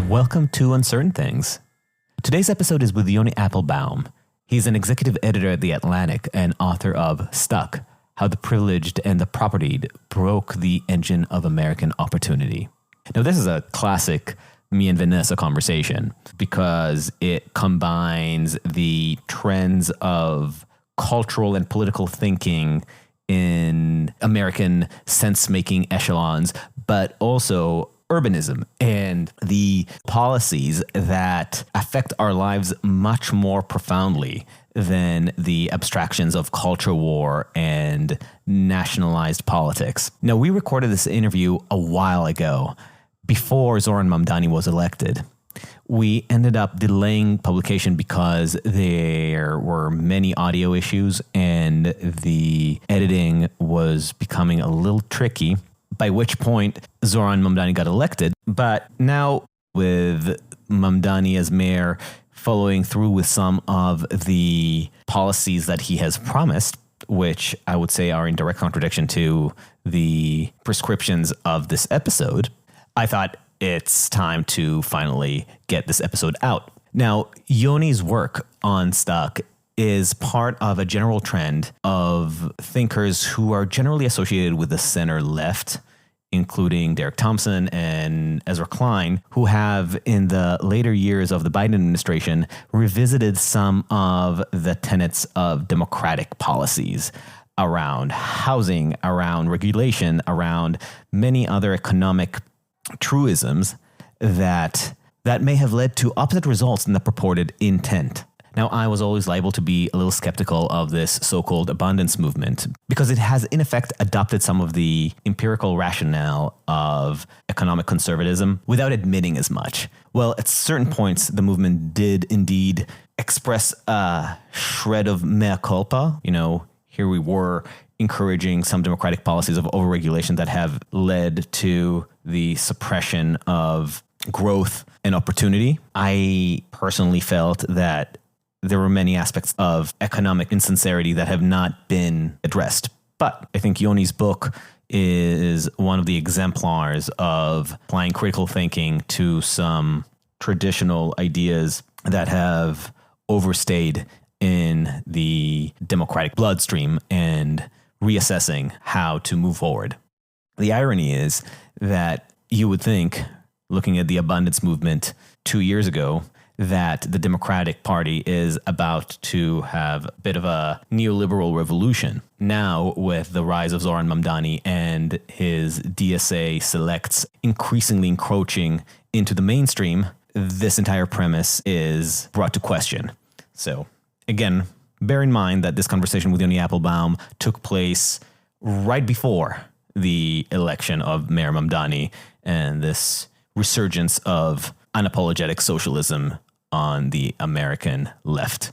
Welcome to Uncertain Things. Today's episode is with Yoni Appelbaum. He's an executive editor at The Atlantic and author of Stuck, How the Privileged and the Propertied Broke the Engine of American Opportunity. Now, this is a classic me and Vanessa conversation because it combines the trends of cultural and political thinking in American sense-making echelons, but also urbanism and the policies that affect our lives much more profoundly than the abstractions of culture war and nationalized politics. Now, we recorded this interview a while ago, before Zoran Mamdani was elected. We ended up delaying publication because there were many audio issues and the editing was becoming a little tricky, by which point Zoran Mamdani got elected. But now with Mamdani as mayor following through with some of the policies that he has promised, which I would say are in direct contradiction to the prescriptions of this episode, I thought it's time to finally get this episode out. Now, Yoni's work on Stuck is part of a general trend of thinkers who are generally associated with the center left, including Derek Thompson and Ezra Klein, who have, in the later years of the Biden administration, revisited some of the tenets of democratic policies around housing, around regulation, around many other economic truisms that may have led to opposite results than the purported intent. Now, I was always liable to be a little skeptical of this so-called abundance movement because it has, in effect, adopted some of the empirical rationale of economic conservatism without admitting as much. Well, at certain points, the movement did indeed express a shred of mea culpa. You know, here we were encouraging some democratic policies of overregulation that have led to the suppression of growth and opportunity. I personally felt that there were many aspects of economic insincerity that have not been addressed. But I think Yoni's book is one of the exemplars of applying critical thinking to some traditional ideas that have overstayed in the democratic bloodstream and reassessing how to move forward. The irony is that you would think, looking at the abundance movement 2 years ago, that the Democratic Party is about to have a bit of a neoliberal revolution. Now, with the rise of Zoran Mamdani and his DSA selects increasingly encroaching into the mainstream, this entire premise is brought to question. So, again, bear in mind that this conversation with Yoni Appelbaum took place right before the election of Mayor Mamdani and this resurgence of unapologetic socialism on the American left.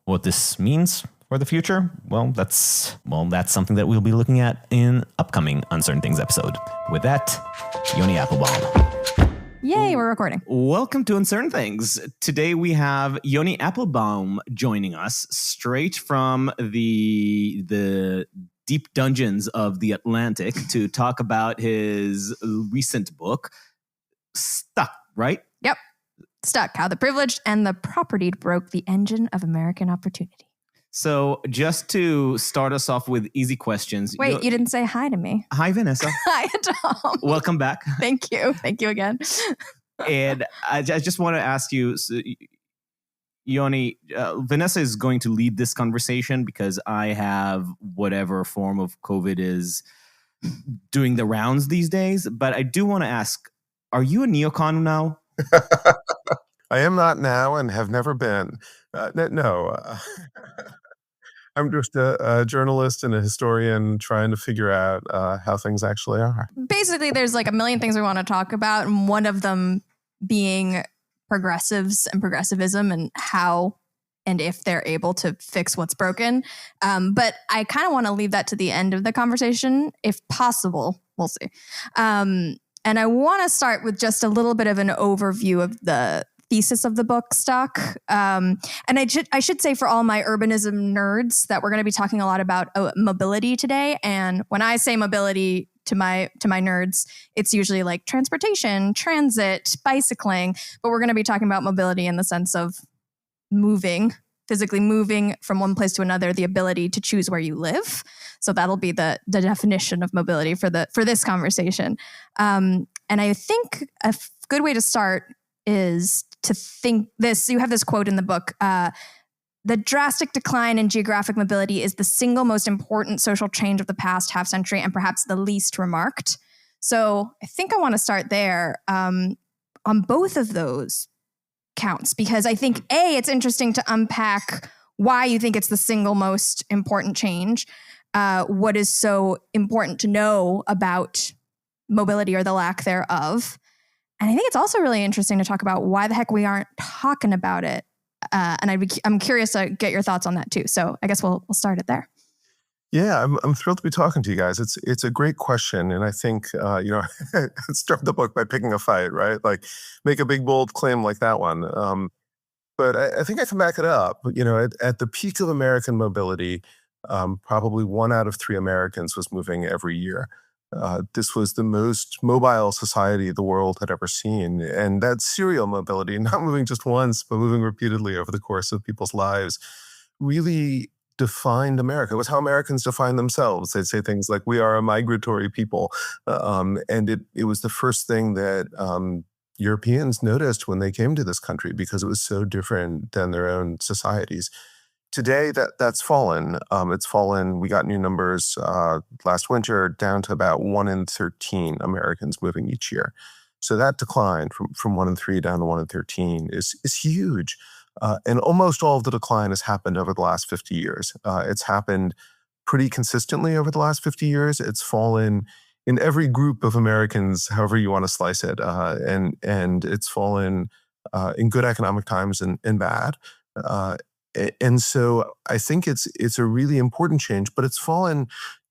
What this means for the future? Well, that's something that we'll be looking at in upcoming Uncertain Things episode. With that, Yoni Appelbaum. Yay, we're recording. Welcome to Uncertain Things. Today we have Yoni Appelbaum joining us straight from the deep dungeons of The Atlantic to talk about his recent book, Stuck, right? Yep. Stuck, How the Privileged and the Propertied Broke the Engine of American Opportunity. So just to start us off with easy questions. Wait, you didn't say hi to me. Hi, Vanessa. Hi, Tom. Welcome back. Thank you. Thank you again. And I just want to ask you, Yoni, Vanessa is going to lead this conversation because I have whatever form of COVID is doing the rounds these days. But I do want to ask, are you a neocon now? I am not now and have never been. No. I'm just a journalist and a historian trying to figure out how things actually are. Basically, there's like a million things we want to talk about, and one of them being progressives and progressivism and how and if they're able to fix what's broken. But I kind of want to leave that to the end of the conversation, if possible. We'll see. And I want to start with just a little bit of an overview of the thesis of the book, Stuck. And I should say for all my urbanism nerds that we're going to be talking a lot about mobility today. And when I say mobility to my nerds, it's usually like transportation, transit, bicycling. But we're going to be talking about mobility in the sense of moving, physically moving from one place to another, the ability to choose where you live. So that'll be the definition of mobility for this conversation. And I think a good way to start is to think this. You have this quote in the book, the drastic decline in geographic mobility is the single most important social change of the past half century and perhaps the least remarked. So I think I want to start there on both of those counts, because I think, A, it's interesting to unpack why you think it's the single most important change, what is so important to know about mobility or the lack thereof. And I think it's also really interesting to talk about why the heck we aren't talking about it. And I'm curious to get your thoughts on that too. So I guess we'll start it there. Yeah, I'm thrilled to be talking to you guys. It's a great question, and I think start the book by picking a fight, right? Like make a big bold claim like that one. But I think I can back it up. At the peak of American mobility, probably 1 out of 3 Americans was moving every year. This was the most mobile society the world had ever seen. And that serial mobility, not moving just once, but moving repeatedly over the course of people's lives, really defined America. It was how Americans defined themselves. They'd say things like, we are a migratory people. And it was the first thing that Europeans noticed when they came to this country because it was so different than their own societies. Today, that's fallen. It's fallen. We got new numbers last winter down to about 1 in 13 Americans moving each year. So that decline from 1 in 3 down to 1 in 13 is huge. And almost all of the decline has happened over the last 50 years. It's happened pretty consistently over the last 50 years. It's fallen in every group of Americans, however you want to slice it. And it's fallen in good economic times and bad. And so I think it's a really important change, but it's fallen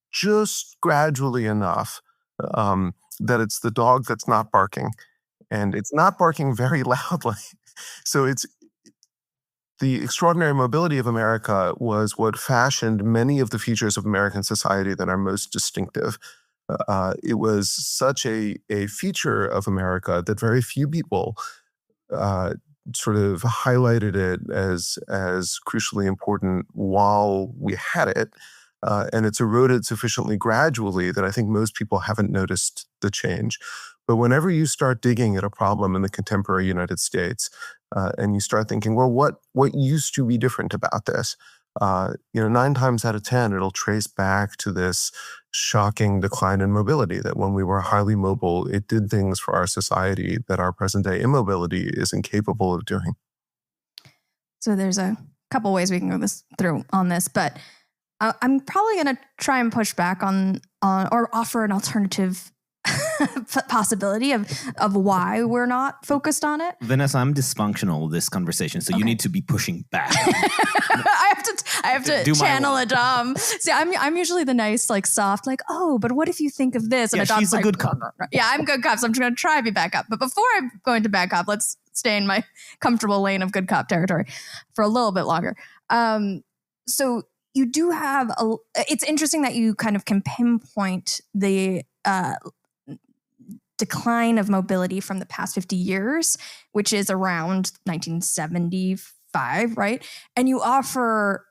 just gradually enough that it's the dog that's not barking, and it's not barking very loudly. So it's the extraordinary mobility of America was what fashioned many of the features of American society that are most distinctive. It was such a feature of America that very few people sort of highlighted it as crucially important while we had it. And it's eroded sufficiently gradually that I think most people haven't noticed the change. But whenever you start digging at a problem in the contemporary United States, and you start thinking, well, what used to be different about this? 9 times out of 10, it'll trace back to this shocking decline in mobility, that when we were highly mobile, it did things for our society that our present-day immobility is incapable of doing. So there's a couple ways we can go through on this, but I'm probably going to try and push back on or offer an alternative possibility of why we're not focused on it. Vanessa, I'm dysfunctional this conversation, so you need to be pushing back. I have to channel Adam. See, I'm usually the nice, like soft, like, oh, but what if you think of this? And Adam's she's a good cop. Yeah, I'm a good cop, so I'm just going to try to be back up. But before I'm going to back up, let's stay in my comfortable lane of good cop territory for a little bit longer. So you do have it's interesting that you kind of can pinpoint the decline of mobility from the past 50 years, which is around 1975, right? And you offer,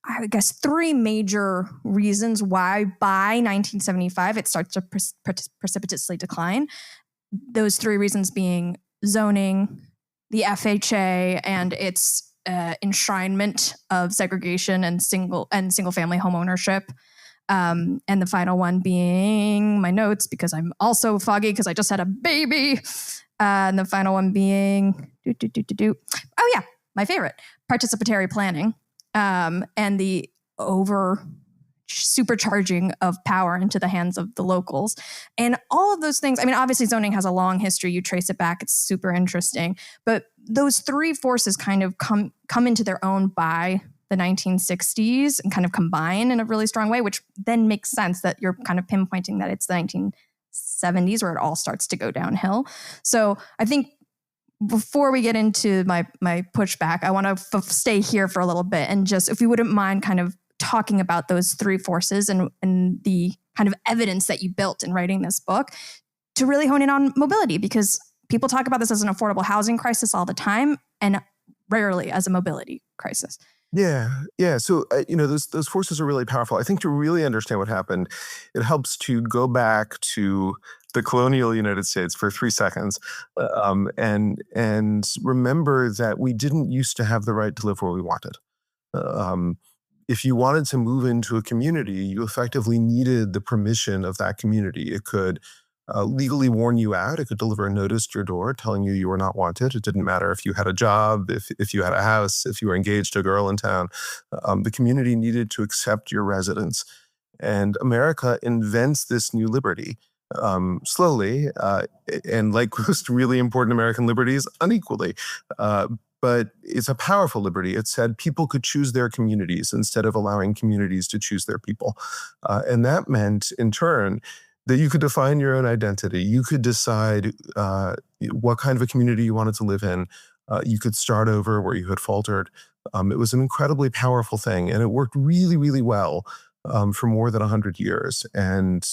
I guess, 3 major reasons why by 1975 it starts to precipitously decline. Those 3 reasons being zoning, the FHA, and its enshrinement of segregation and single family home ownership. And the final one being my notes, because I'm also foggy because I just had a baby. And the final one being oh yeah, my favorite, participatory planning. And the supercharging of power into the hands of the locals. And all of those things, I mean, obviously zoning has a long history. You trace it back. It's super interesting. But those three forces kind of come into their own by the 1960s and kind of combine in a really strong way, which then makes sense that you're kind of pinpointing that it's the 1970s where it all starts to go downhill. So I think before we get into my pushback, I want to stay here for a little bit and just, if you wouldn't mind kind of talking about those three forces and the kind of evidence that you built in writing this book to really hone in on mobility, because people talk about this as an affordable housing crisis all the time and rarely as a mobility crisis. Yeah. So, those forces are really powerful. I think to really understand what happened, it helps to go back to the colonial United States for 3 seconds, and remember that we didn't used to have the right to live where we wanted. If you wanted to move into a community, you effectively needed the permission of that community. It could legally warn you out. It could deliver a notice to your door telling you were not wanted. It didn't matter if you had a job, if you had a house, if you were engaged to a girl in town. The community needed to accept your residence. And America invents this new liberty slowly, and like most really important American liberties, unequally. But it's a powerful liberty. It said people could choose their communities instead of allowing communities to choose their people. And that meant, in turn, that you could define your own identity. You could decide what kind of a community you wanted to live in. You could start over where you had faltered. It was an incredibly powerful thing, and it worked really, really well for more than 100 years and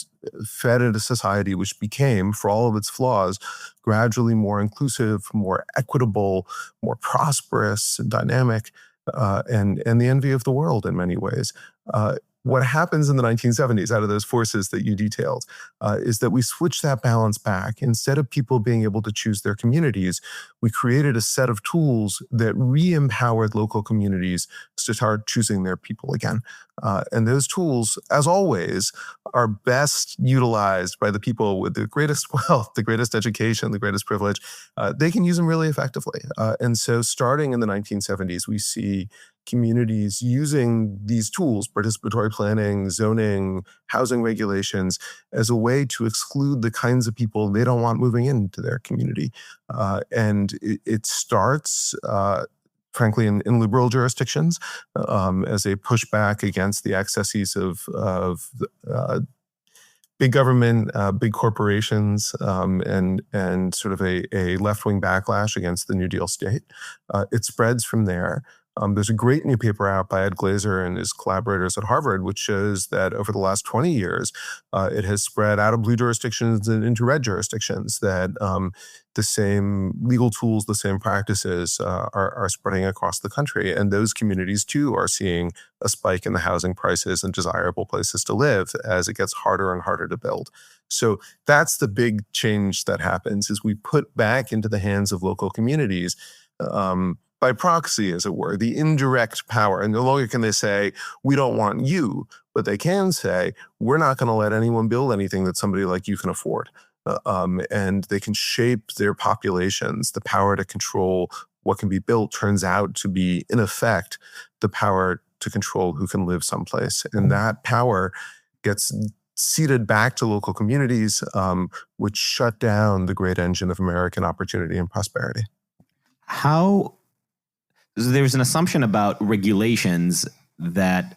fed a society which became, for all of its flaws, gradually more inclusive, more equitable, more prosperous and dynamic, and the envy of the world in many ways. What happens in the 1970s out of those forces that you detailed is that we switched that balance back. Instead of people being able to choose their communities, we created a set of tools that re-empowered local communities to start choosing their people again. And those tools, as always, are best utilized by the people with the greatest wealth, the greatest education, the greatest privilege. They can use them really effectively. And so starting in the 1970s, we see communities using these tools, participatory planning, zoning, housing regulations, as a way to exclude the kinds of people they don't want moving into their community. And it starts, frankly, in liberal jurisdictions as a pushback against the excesses of big government, big corporations, and sort of a left-wing backlash against the New Deal state. It spreads from there. There's a great new paper out by Ed Glazer and his collaborators at Harvard, which shows that over the last 20 years, it has spread out of blue jurisdictions and into red jurisdictions, that the same legal tools, the same practices are spreading across the country. And those communities, too, are seeing a spike in the housing prices and desirable places to live as it gets harder and harder to build. So that's the big change that happens, is we put back into the hands of local communities, by proxy, as it were, the indirect power. And no longer can they say, we don't want you, but they can say, we're not going to let anyone build anything that somebody like you can afford. And they can shape their populations. The power to control what can be built turns out to be, in effect, the power to control who can live someplace. And that power gets ceded back to local communities, which shut down the great engine of American opportunity and prosperity. There's an assumption about regulations that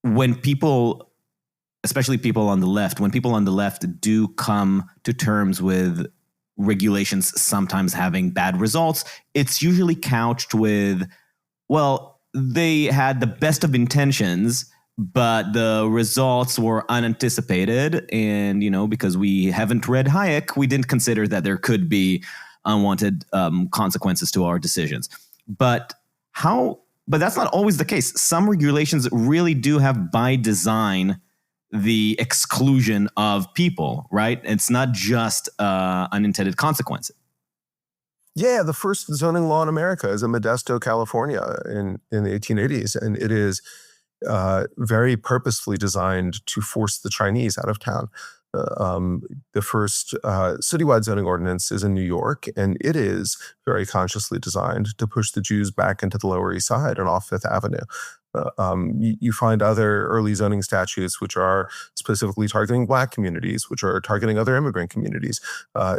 when people, especially people on the left, do come to terms with regulations sometimes having bad results, it's usually couched with, well, they had the best of intentions, but the results were unanticipated. And, because we haven't read Hayek, we didn't consider that there could be unwanted consequences to our decisions. But that's not always the case. Some regulations really do have, by design, the exclusion of people, right? It's not just unintended consequences. Yeah, the first zoning law in America is in Modesto, California in the 1880s. And it is very purposefully designed to force the Chinese out of town. The first citywide zoning ordinance is in New York, and it is very consciously designed to push the Jews back into the Lower East Side and off Fifth Avenue. You find other early zoning statutes which are specifically targeting Black communities, which are targeting other immigrant communities.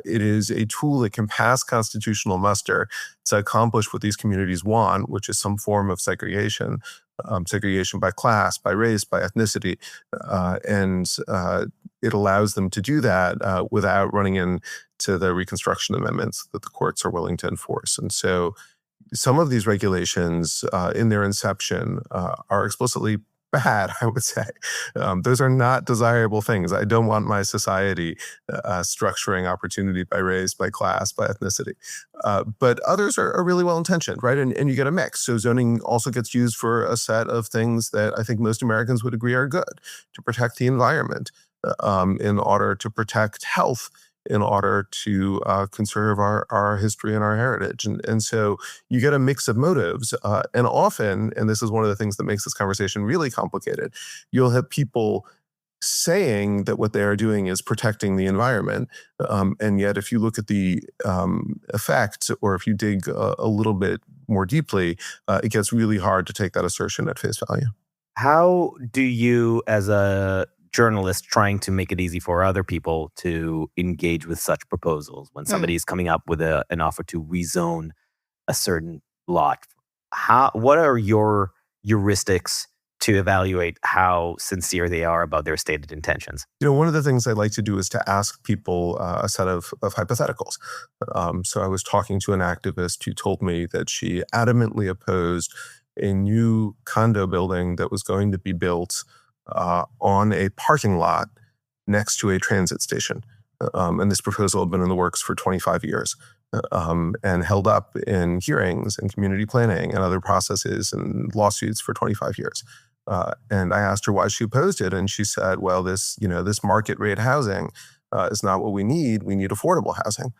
It is a tool that can pass constitutional muster to accomplish what these communities want, which is some form of segregation. Segregation by class, by race, by ethnicity, and it allows them to do that without running into the Reconstruction amendments that the courts are willing to enforce. And so some of these regulations in their inception are explicitly bad, I would say. Those are not desirable things. I don't want my society structuring opportunity by race, by class, by ethnicity. But others are really well-intentioned, right? And you get a mix. So zoning also gets used for a set of things that I think most Americans would agree are good: to protect the environment, in order to protect health, in order to conserve our history and our heritage. And so you get a mix of motives. And often, and this is one of the things that makes this conversation really complicated, you'll have people saying that what they are doing is protecting the environment. And yet, if you look at the effect, or if you dig a little bit more deeply, it gets really hard to take that assertion at face value. How do you, as a journalist trying to make it easy for other people to engage with such proposals, when somebody's coming up with an offer to rezone a certain lot, what are your heuristics to evaluate how sincere they are about their stated intentions? One of the things I like to do is to ask people a set of hypotheticals. So I was talking to an activist who told me that she adamantly opposed a new condo building that was going to be built on a parking lot next to a transit station. And this proposal had been in the works for 25 years and held up in hearings and community planning and other processes and lawsuits for 25 years. And I asked her why she opposed it. And she said, well, this market rate housing is not what we need. We need affordable housing.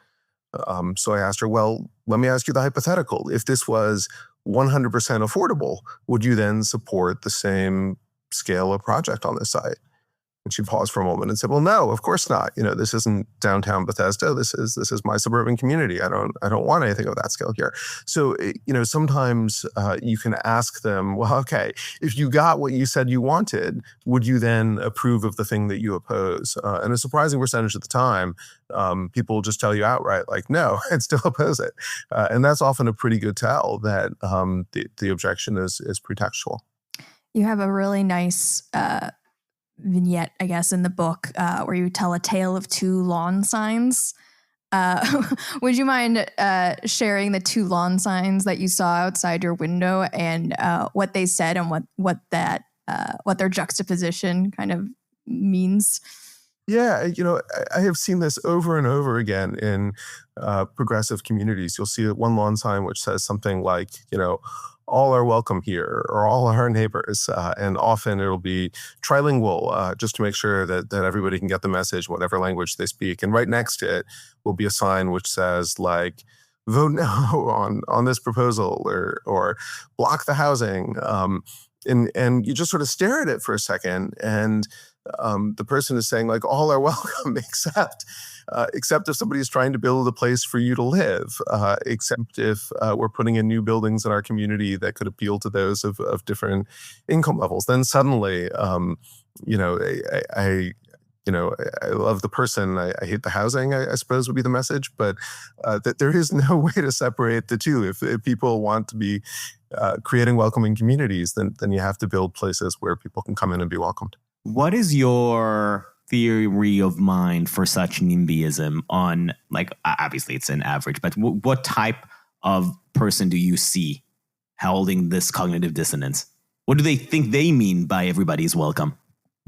So I asked her, well, let me ask you the hypothetical. If this was 100% affordable, would you then support the same scale of project on this site? And she paused for a moment and said, well, no, of course not. This isn't downtown Bethesda. This is my suburban community. I don't want anything of that scale here. So, sometimes you can ask them, well, okay, if you got what you said you wanted, would you then approve of the thing that you oppose? And a surprising percentage of the time, people just tell you outright, like, no, I'd still oppose it. And that's often a pretty good tell that the objection is pretextual. You have a really nice vignette, I guess, in the book where you tell a tale of two lawn signs. Would you mind sharing the two lawn signs that you saw outside your window and what they said and what their juxtaposition kind of means? Yeah, I have seen this over and over again in progressive communities. You'll see one lawn sign which says something like, all are welcome here, or all are our neighbors. And often it'll be trilingual, just to make sure that everybody can get the message, whatever language they speak. And right next to it will be a sign which says, like, vote no on this proposal, or block the housing. And you just sort of stare at it for a second, and the person is saying, like, all are welcome, except if somebody is trying to build a place for you to live, except if we're putting in new buildings in our community that could appeal to those of different income levels. Then suddenly, I love the person, I hate the housing, I suppose would be the message, but that there is no way to separate the two. If people want to be creating welcoming communities, then you have to build places where people can come in and be welcomed. What is your theory of mind for such NIMBYism on, like, obviously it's an average, but what type of person do you see holding this cognitive dissonance? What do they think they mean by everybody's welcome?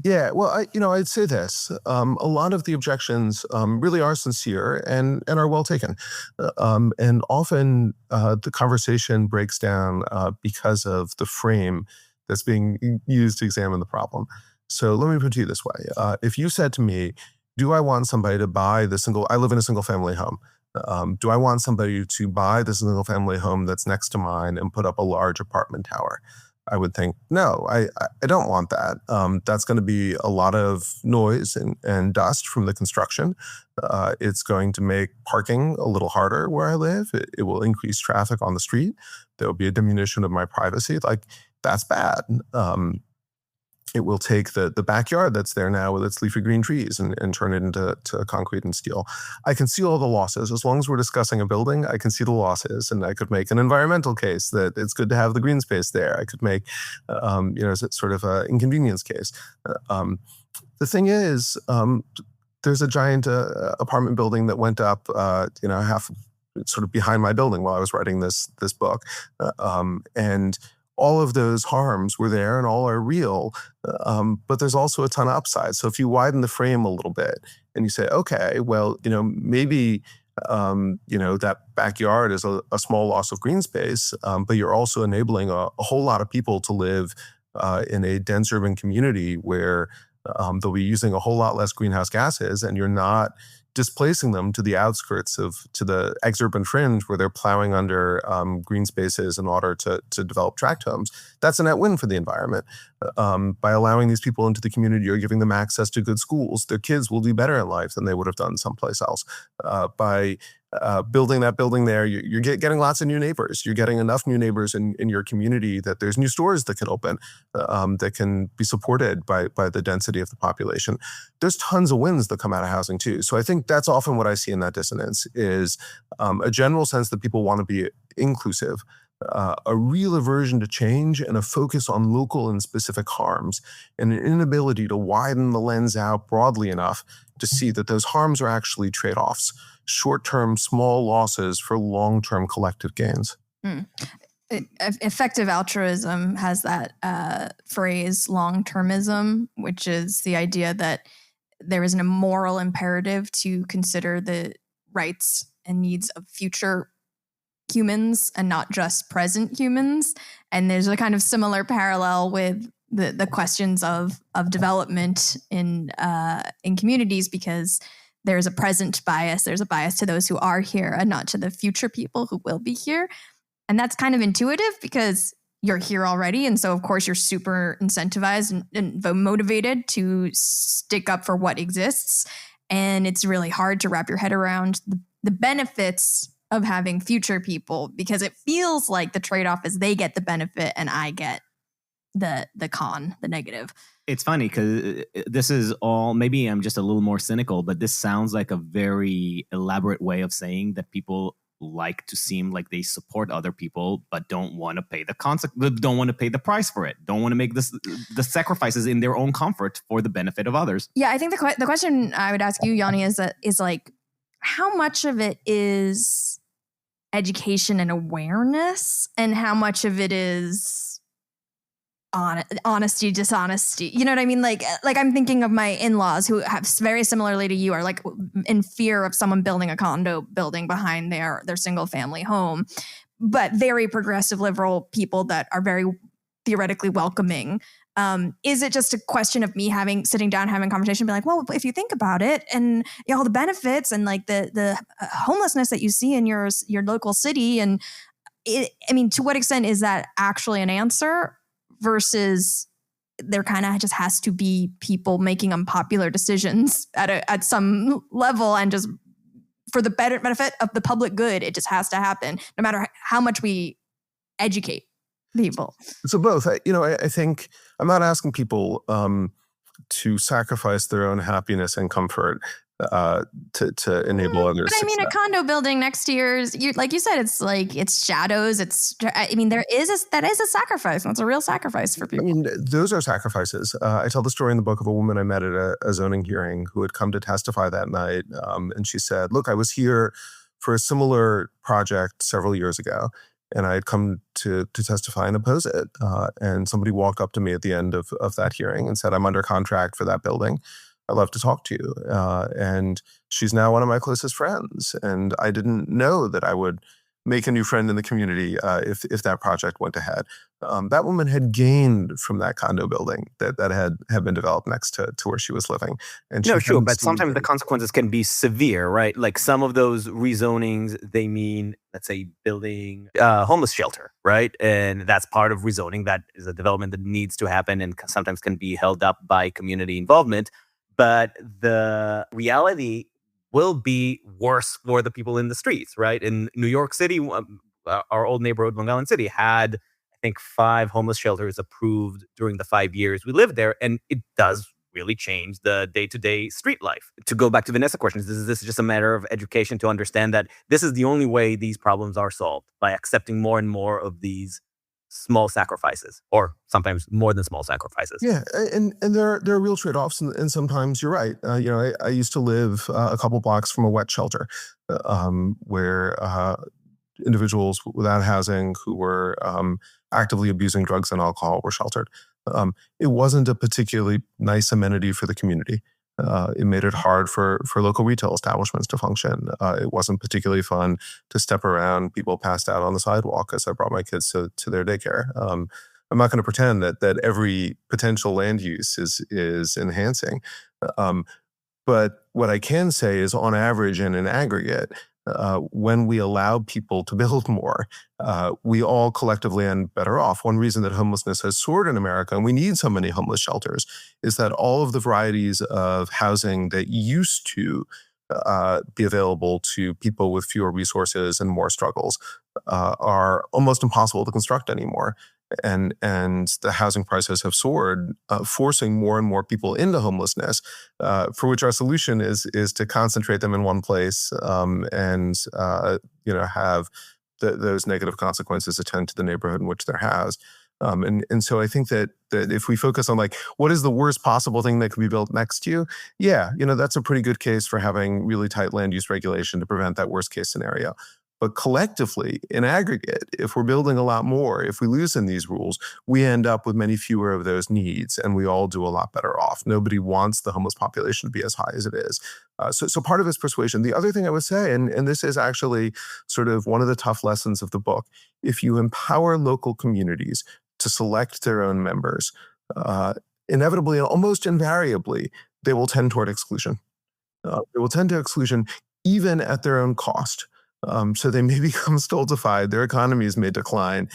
Yeah, well, I'd say this. A lot of the objections really are sincere and are well taken. And often the conversation breaks down because of the frame that's being used to examine the problem. So let me put it to you this way. If you said to me, do I want somebody to buy I live in a single family home. Do I want somebody to buy the single family home that's next to mine and put up a large apartment tower? I would think, no, I don't want that. That's going to be a lot of noise and dust from the construction. It's going to make parking a little harder where I live. It will increase traffic on the street. There will be a diminution of my privacy. Like, that's bad. It will take the backyard that's there now with its leafy green trees and turn it into concrete and steel. I can see all the losses. As long as we're discussing a building, I can see the losses, and I could make an environmental case that it's good to have the green space there. I could make, sort of an inconvenience case. The thing is, there's a giant apartment building that went up, half sort of behind my building while I was writing this book, and all of those harms were there and all are real, but there's also a ton of upside. So if you widen the frame a little bit and you say, okay, well, maybe, that backyard is a small loss of green space, but you're also enabling a whole lot of people to live in a dense urban community where they'll be using a whole lot less greenhouse gases, and you're not displacing them to the outskirts to the exurban fringe where they're plowing under green spaces in order to develop tract homes. That's a net win for the environment. By allowing these people into the community, you're giving them access to good schools. Their kids will do better in life than they would have done someplace else. By building that building there, you're getting lots of new neighbors. You're getting enough new neighbors in your community that there's new stores that can open, that can be supported by the density of the population. There's tons of wins that come out of housing too. So I think that's often what I see in that dissonance is a general sense that people want to be inclusive, a real aversion to change, and a focus on local and specific harms, and an inability to widen the lens out broadly enough to see that those harms are actually trade-offs. Short-term small losses for long-term collective gains. Effective altruism has that phrase long-termism, which is the idea that there is an immoral imperative to consider the rights and needs of future humans and not just present humans. And there's a kind of similar parallel with the questions of development in communities, because there's a present bias. There's a bias to those who are here and not to the future people who will be here. And that's kind of intuitive because you're here already. And so, of course, you're super incentivized and motivated to stick up for what exists. And it's really hard to wrap your head around the benefits of having future people, because it feels like the trade-off is they get the benefit and I get the negative. It's funny because this is all, maybe I'm just a little more cynical, but this sounds like a very elaborate way of saying that people like to seem like they support other people, but don't want to pay don't want to pay the price for it. Don't want to make the sacrifices in their own comfort for the benefit of others. Yeah, I think the question I would ask you, Yoni, is like, how much of it is education and awareness, and how much of it is honesty, dishonesty? You know what I mean? Like I'm thinking of my in-laws who have very similarly to you are like in fear of someone building a condo building behind their single family home, but very progressive liberal people that are very theoretically welcoming. Is it just a question of me sitting down, having a conversation, be like, well, if you think about it and all the benefits and like the homelessness that you see in your local city, and to what extent is that actually an answer? Versus there kind of just has to be people making unpopular decisions at some level, and just for the better benefit of the public good, it just has to happen, no matter how much we educate people. So both. I think I'm not asking people to sacrifice their own happiness and comfort to enable others. But a condo building next to yours, like you said, it's shadows. That is a sacrifice. That's a real sacrifice for people. Those are sacrifices. I tell the story in the book of a woman I met at a zoning hearing who had come to testify that night. And she said, look, I was here for a similar project several years ago, and I had come to testify and oppose it. And somebody walked up to me at the end of that hearing and said, I'm under contract for that building. I'd love to talk to you. And she's now one of my closest friends. And I didn't know that I would make a new friend in the community if that project went ahead. That woman had gained from that condo building that had been developed next to where she was living. And no, sure, but sometimes the consequences can be severe, right? Like some of those rezonings, they mean, let's say, building a homeless shelter, right? And that's part of rezoning. That is a development that needs to happen and sometimes can be held up by community involvement. But the reality will be worse for the people in the streets, right? In New York City, our old neighborhood, Long Island City, had, I think, 5 homeless shelters approved during the 5 years we lived there, and it does really change the day-to-day street life. To go back to Vanessa's question, is this just a matter of education to understand that this is the only way these problems are solved, by accepting more and more of these small sacrifices, or sometimes more than small sacrifices? Yeah, and there are real trade-offs, and sometimes you're right. I used to live a couple blocks from a wet shelter, where individuals without housing who were actively abusing drugs and alcohol were sheltered. It wasn't a particularly nice amenity for the community. It made it hard for local retail establishments to function. It wasn't particularly fun to step around people passed out on the sidewalk as I brought my kids to their daycare. I'm not going to pretend that every potential land use is enhancing. But what I can say is, on average and in aggregate, when we allow people to build more, we all collectively end better off. One reason that homelessness has soared in America, and we need so many homeless shelters, is that all of the varieties of housing that used to be available to people with fewer resources and more struggles are almost impossible to construct anymore. And the housing prices have soared, forcing more and more people into homelessness, for which our solution is to concentrate them in one place, and have those negative consequences attend to the neighborhood in which they're housed. And so I think that if we focus on, like, what is the worst possible thing that could be built next to you, that's a pretty good case for having really tight land use regulation to prevent that worst case scenario. But collectively, in aggregate, if we're building a lot more, if we loosen these rules, we end up with many fewer of those needs, and we all do a lot better off. Nobody wants the homeless population to be as high as it is. So part of it's persuasion. The other thing I would say, and this is actually sort of one of the tough lessons of the book, if you empower local communities to select their own members, inevitably and almost invariably, they will tend toward exclusion. They will tend to exclusion even at their own cost. So they may become stultified. Their economies may decline.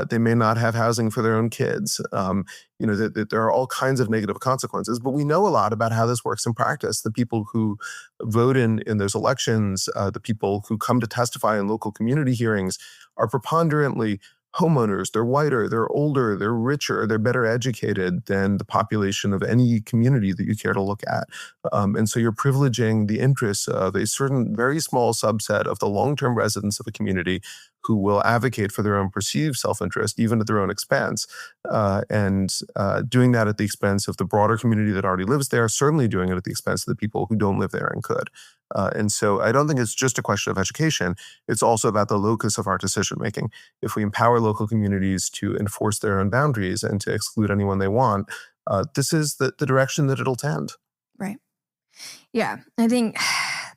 They may not have housing for their own kids. There are all kinds of negative consequences. But we know a lot about how this works in practice. The people who vote in those elections, the people who come to testify in local community hearings, are preponderantly homeowners. They're whiter, they're older, they're richer, they're better educated than the population of any community that you care to look at. And so you're privileging the interests of a certain very small subset of the long-term residents of a community who will advocate for their own perceived self-interest, even at their own expense, and doing that at the expense of the broader community that already lives there, certainly doing it at the expense of the people who don't live there and could. And so I don't think it's just a question of education. It's also about the locus of our decision-making. If we empower local communities to enforce their own boundaries and to exclude anyone they want, this is the direction that it'll tend. Right. Yeah, I think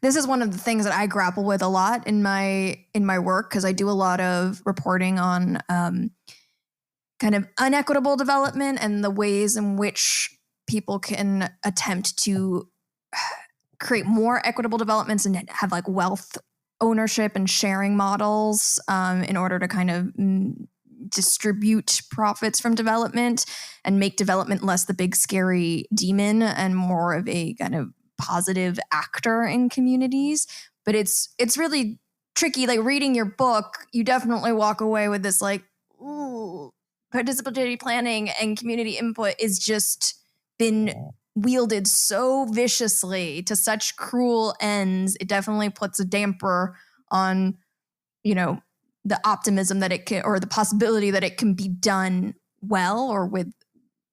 this is one of the things that I grapple with a lot in my work, because I do a lot of reporting on kind of unequitable development and the ways in which people can attempt to create more equitable developments and have like wealth ownership and sharing models in order to kind of distribute profits from development and make development less the big scary demon and more of a kind of positive actor in communities. But it's really tricky. Like, reading your book, you definitely walk away with this like, ooh, participatory planning and community input is just been wielded so viciously to such cruel ends. It definitely puts a damper on, the optimism that it can, or the possibility that it can be done well, or with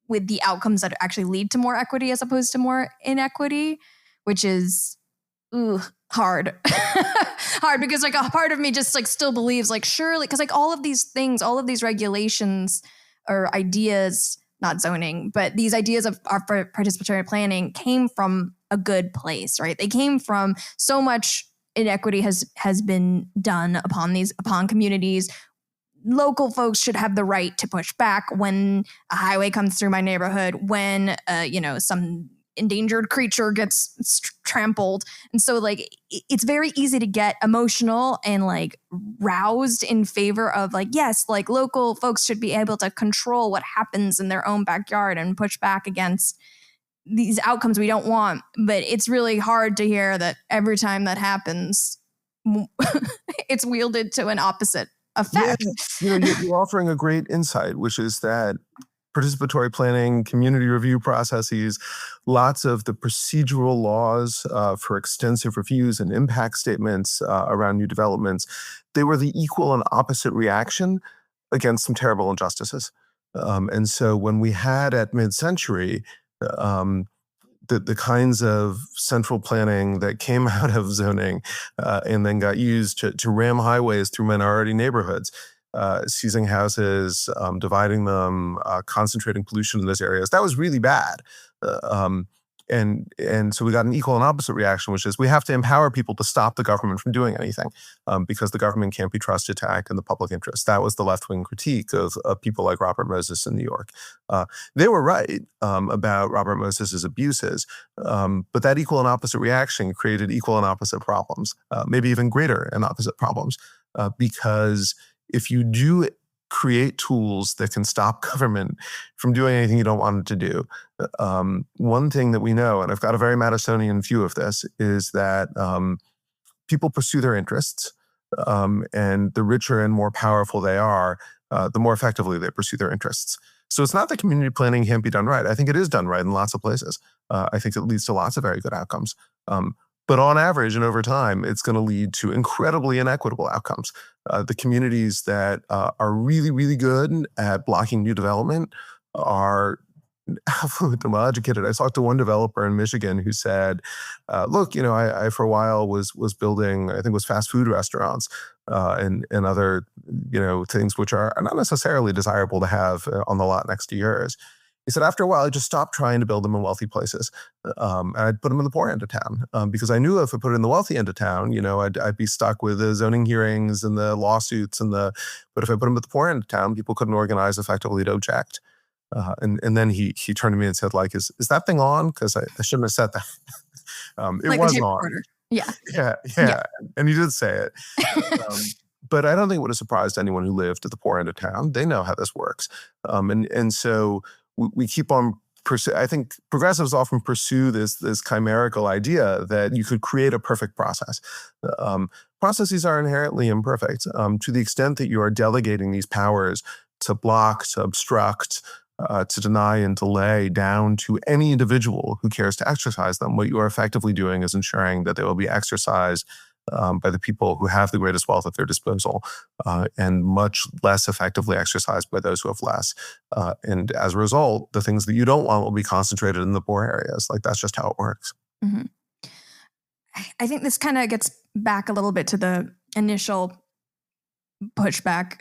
the outcomes that actually lead to more equity as opposed to more inequity, which is hard. Hard, because like a part of me just like still believes like surely, because like all of these things, all of these regulations or ideas, not zoning, but these ideas of our participatory planning came from a good place, right? They came from so much inequity has been done upon communities. Local folks should have the right to push back when a highway comes through my neighborhood, when some endangered creature gets trampled. And so like it's very easy to get emotional and like roused in favor of like, yes, like local folks should be able to control what happens in their own backyard and push back against these outcomes we don't want. But it's really hard to hear that every time that happens, it's wielded to an opposite effect. Yeah, you're offering a great insight, which is that participatory planning, community review processes, lots of the procedural laws for extensive reviews and impact statements around new developments, they were the equal and opposite reaction against some terrible injustices. And so when we had at mid-century the kinds of central planning that came out of zoning and then got used to ram highways through minority neighborhoods, seizing houses, dividing them, concentrating pollution in those areas. That was really bad. And so we got an equal and opposite reaction, which is we have to empower people to stop the government from doing anything because the government can't be trusted to act in the public interest. That was the left-wing critique of people like Robert Moses in New York. They were right about Robert Moses's abuses, but that equal and opposite reaction created equal and opposite problems, maybe even greater and opposite problems, because if you do create tools that can stop government from doing anything you don't want it to do. One thing that we know, and I've got a very Madisonian view of this, is that people pursue their interests, and the richer and more powerful they are, the more effectively they pursue their interests. So it's not that community planning can't be done right. I think it is done right in lots of places. I think it leads to lots of very good outcomes. But on average and over time, it's going to lead to incredibly inequitable outcomes. The communities that are really, really good at blocking new development are affluent and well-educated. I talked to one developer in Michigan who said, look, I for a while was building, I think it was fast food restaurants and other, things which are not necessarily desirable to have on the lot next to yours. He said, after a while, I just stopped trying to build them in wealthy places. And I'd put them in the poor end of town because I knew if I put it in the wealthy end of town, I'd be stuck with the zoning hearings and the lawsuits but if I put them at the poor end of town, people couldn't organize effectively to object. And then he turned to me and said, like, is that thing on? Because I shouldn't have said that. It like was on. Yeah. Yeah. And he did say it. But I don't think it would have surprised anyone who lived at the poor end of town. They know how this works. And so we keep on I think progressives often pursue this chimerical idea that you could create a perfect process. Processes are inherently imperfect to the extent that you are delegating these powers to block, to obstruct, to deny and delay down to any individual who cares to exercise them. What you are effectively doing is ensuring that they will be exercised by the people who have the greatest wealth at their disposal and much less effectively exercised by those who have less. And as a result, the things that you don't want will be concentrated in the poor areas. Like, that's just how it works. Mm-hmm. I think this kind of gets back a little bit to the initial pushback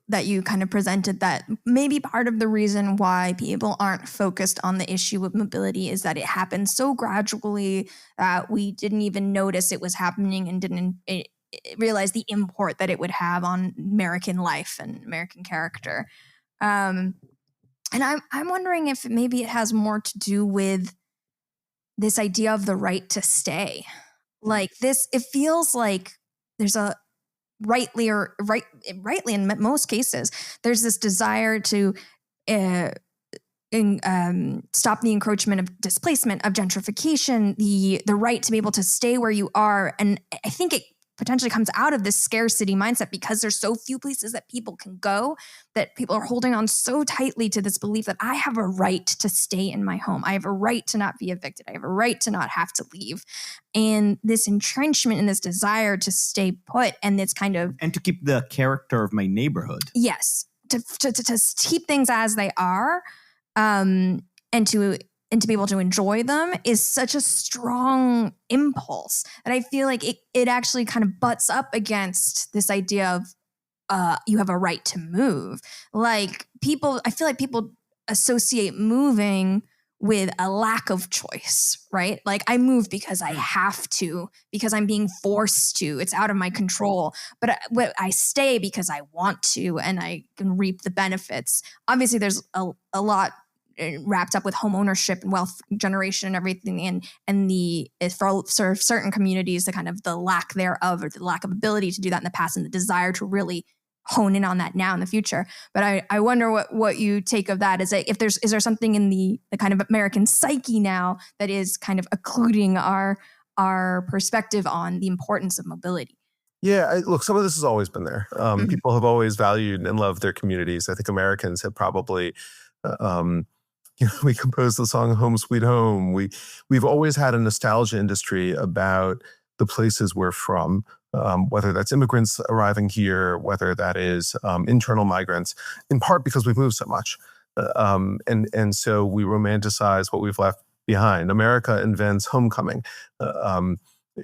that you kind of presented, that maybe part of the reason why people aren't focused on the issue of mobility is that it happened so gradually that we didn't even notice it was happening and didn't realize the import that it would have on American life and American character. And I'm wondering if maybe it has more to do with this idea of the right to stay. Like this, it feels like there's a rightly in most cases, there's this desire to stop the encroachment of displacement, of gentrification, the right to be able to stay where you are. And I think it potentially comes out of this scarcity mindset because there's so few places that people can go, that people are holding on so tightly to this belief that I have a right to stay in my home. I have a right to not be evicted. I have a right to not have to leave. And this entrenchment and this desire to stay put and this kind of... And to keep the character of my neighborhood. Yes. To keep things as they are and to be able to enjoy them is such a strong impulse that I feel like it actually kind of butts up against this idea of you have a right to move. Like I feel like people associate moving with a lack of choice, right? Like I move because I have to, because I'm being forced to, it's out of my control. But I stay because I want to and I can reap the benefits. Obviously, there's a lot wrapped up with home ownership and wealth generation and everything, and for certain communities, the kind of the lack thereof, or the lack of ability to do that in the past, and the desire to really hone in on that now in the future. But I wonder what you take of that. Is there something in the kind of American psyche now that is kind of occluding our perspective on the importance of mobility? Yeah, look, some of this has always been there. People have always valued and loved their communities. I think Americans have probably, um, we composed the song "Home Sweet Home." We've always had a nostalgia industry about the places we're from, whether that's immigrants arriving here, whether that is internal migrants, in part because we've moved so much, and so we romanticize what we've left behind. America invents homecoming.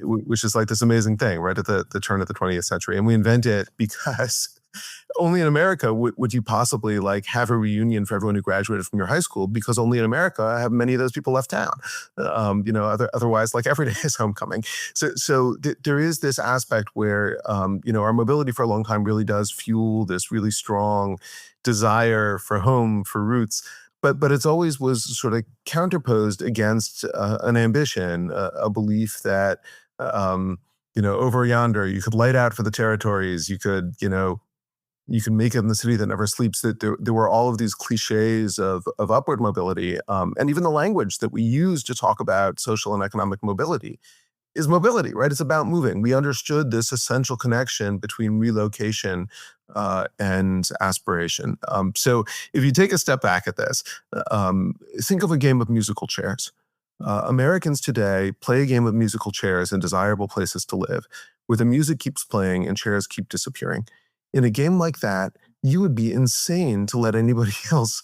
Which is like this amazing thing, right, at the turn of the 20th century. And we invent it because only in America would you possibly like have a reunion for everyone who graduated from your high school, because only in America have many of those people left town. Otherwise, like every day is homecoming. So there is this aspect where, our mobility for a long time really does fuel this really strong desire for home, for roots. But it's always was sort of counterposed against an ambition, a belief that, over yonder, you could light out for the territories, you could make it in the city that never sleeps. That there were all of these cliches of upward mobility, and even the language that we use to talk about social and economic mobility is mobility, right? It's about moving. We understood this essential connection between relocation and aspiration. So if you take a step back at this, think of a game of musical chairs. Americans today play a game of musical chairs in desirable places to live, where the music keeps playing and chairs keep disappearing. In a game like that, you would be insane to let anybody else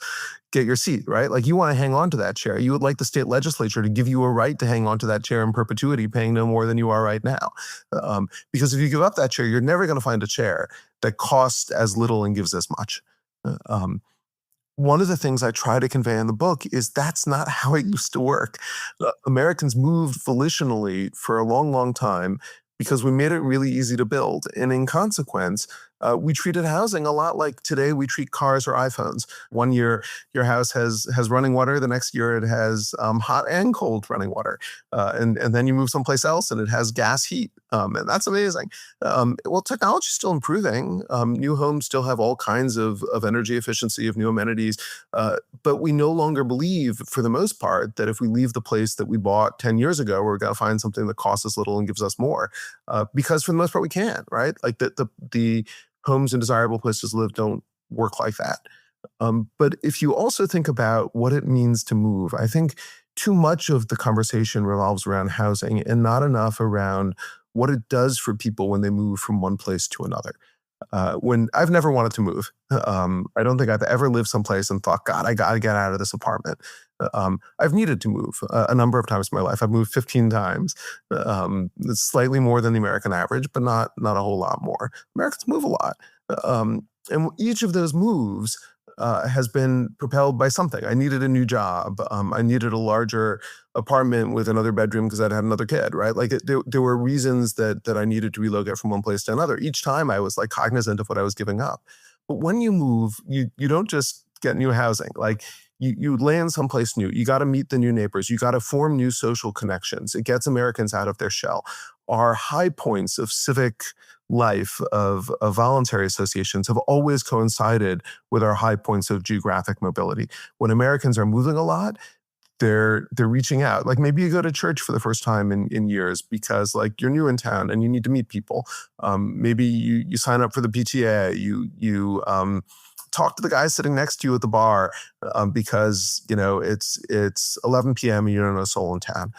get your seat, right? Like, you want to hang on to that chair. You would like the state legislature to give you a right to hang on to that chair in perpetuity, paying no more than you are right now. Because if you give up that chair, you're never going to find a chair that costs as little and gives as much. One of the things I try to convey in the book is that's not how it used to work. Americans moved volitionally for a long, long time because we made it really easy to build. And in consequence, we treated housing a lot like today we treat cars or iPhones. One year, your house has running water. The next year, it has hot and cold running water. And then you move someplace else and it has gas heat. And that's amazing. Well, technology is still improving. New homes still have all kinds of energy efficiency, of new amenities. But we no longer believe, for the most part, that if we leave the place that we bought 10 years ago, we're going to find something that costs us little and gives us more. Because for the most part, we can, right? Like the homes in desirable places to live don't work like that. But if you also think about what it means to move, I think too much of the conversation revolves around housing and not enough around what it does for people when they move from one place to another. When I've never wanted to move. I don't think I've ever lived someplace and thought, God, I got to get out of this apartment. I've needed to move a number of times in my life. I've moved 15 times. It's slightly more than the American average, but not a whole lot more. Americans move a lot. And each of those moves has been propelled by something. I needed a new job. I needed a larger apartment with another bedroom because I'd had another kid, right? Like there were reasons that I needed to relocate from one place to another. Each time I was like cognizant of what I was giving up. But when you move, you don't just get new housing. Like you land someplace new. You got to meet the new neighbors. You got to form new social connections. It gets Americans out of their shell. Our high points of civic life, of voluntary associations, have always coincided with our high points of geographic mobility. When Americans are moving a lot, they're reaching out. Like maybe you go to church for the first time in years because like you're new in town and you need to meet people. Maybe you sign up for the PTA. You talk to the guy sitting next to you at the bar because it's 11 p.m. and you don't know a soul in town.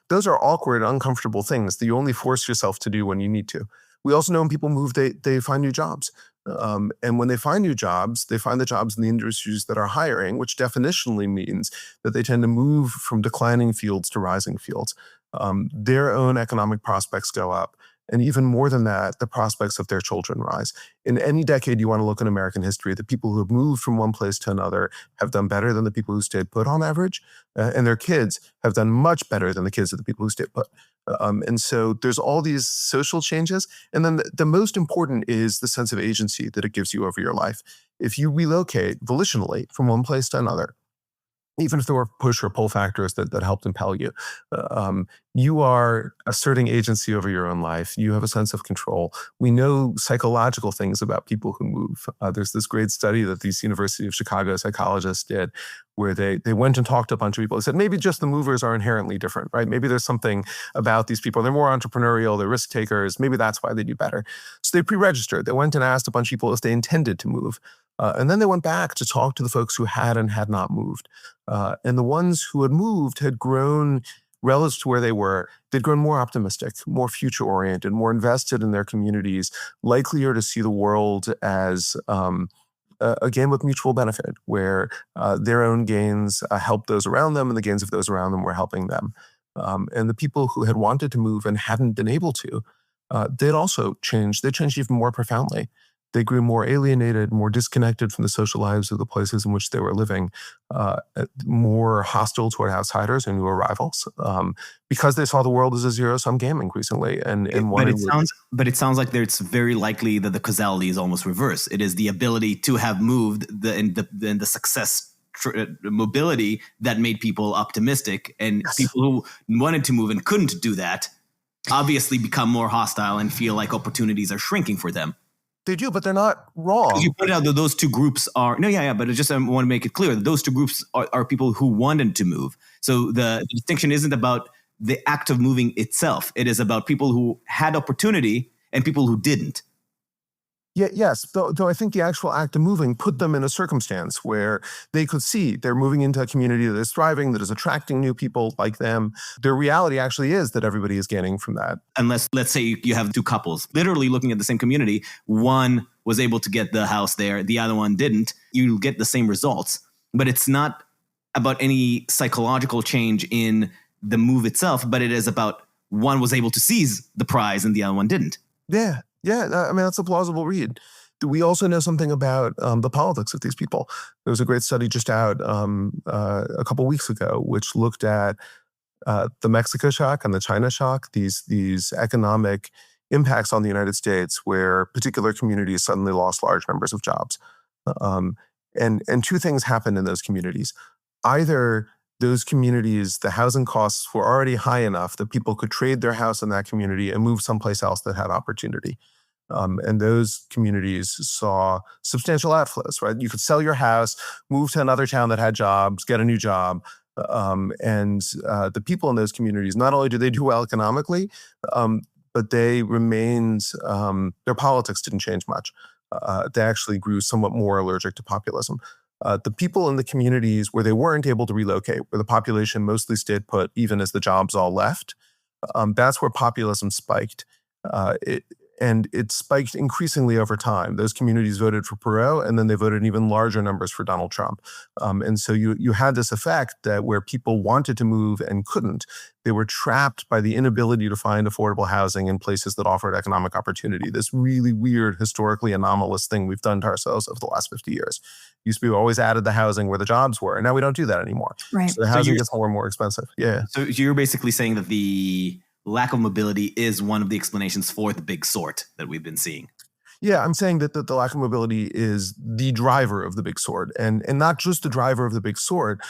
Those are awkward, uncomfortable things that you only force yourself to do when you need to. We also know when people move, they find new jobs. And when they find new jobs, they find the jobs in the industries that are hiring, which definitionally means that they tend to move from declining fields to rising fields. Their own economic prospects go up. And even more than that, the prospects of their children rise. In any decade you want to look in American history, the people who have moved from one place to another have done better than the people who stayed put on average. And their kids have done much better than the kids of the people who stayed put. And so there's all these social changes. And then the most important is the sense of agency that it gives you over your life. If you relocate volitionally from one place to another, even if there were push or pull factors that helped impel you, you are asserting agency over your own life. You have a sense of control. We know psychological things about people who move. There's this great study that these University of Chicago psychologists did where they went and talked to a bunch of people. They said, maybe just the movers are inherently different, right? Maybe there's something about these people. They're more entrepreneurial. They're risk takers. Maybe that's why they do better. So they pre-registered. They went and asked a bunch of people if they intended to move. And then they went back to talk to the folks who had and had not moved. And the ones who had moved had grown relative to where they were. They'd grown more optimistic, more future-oriented, more invested in their communities, likelier to see the world as a game of mutual benefit, where their own gains helped those around them, and the gains of those around them were helping them. And the people who had wanted to move and hadn't been able to, they'd also changed. They changed even more profoundly. They grew more alienated, more disconnected from the social lives of the places in which they were living, more hostile toward outsiders and new arrivals, because they saw the world as a zero-sum game increasingly. But it sounds like it's very likely that the causality is almost reverse. It is the ability to have moved and the success mobility that made people optimistic, and Yes. people who wanted to move and couldn't do that obviously become more hostile and feel like opportunities are shrinking for them. They do, but they're not wrong. You pointed out that those two groups are but I just want to make it clear that those two groups are people who wanted to move. So the distinction isn't about the act of moving itself. It is about people who had opportunity and people who didn't. Yes, though I think the actual act of moving put them in a circumstance where they could see they're moving into a community that is thriving, that is attracting new people like them. Their reality actually is that everybody is gaining from that. Unless, let's say you have two couples literally looking at the same community. One was able to get the house there, the other one didn't. You get the same results, but it's not about any psychological change in the move itself, but it is about one was able to seize the prize and the other one didn't. Yeah. I mean, that's a plausible read. We also know something about the politics of these people. There was a great study just out a couple weeks ago, which looked at the Mexico shock and the China shock, these economic impacts on the United States where particular communities suddenly lost large numbers of jobs. And two things happened in those communities. Either those communities, the housing costs were already high enough that people could trade their house in that community and move someplace else that had opportunity. And those communities saw substantial outflows, right? You could sell your house, move to another town that had jobs, get a new job. And the people in those communities, not only did they do well economically, but they remained, their politics didn't change much. They actually grew somewhat more allergic to populism. The people in the communities where they weren't able to relocate, where the population mostly stayed put, even as the jobs all left, that's where populism spiked. And it spiked increasingly over time. Those communities voted for Perot, and then they voted in even larger numbers for Donald Trump. And so you had this effect that where people wanted to move and couldn't, they were trapped by the inability to find affordable housing in places that offered economic opportunity. This really weird, historically anomalous thing we've done to ourselves over the last 50 years. Used to be we always added the housing where the jobs were, and now we don't do that anymore. Right. So the housing gets more and more expensive. Yeah. So you're basically saying that the lack of mobility is one of the explanations for the big sort that we've been seeing. Yeah, I'm saying that the lack of mobility is the driver of the big sort, and not just the driver of the big sort,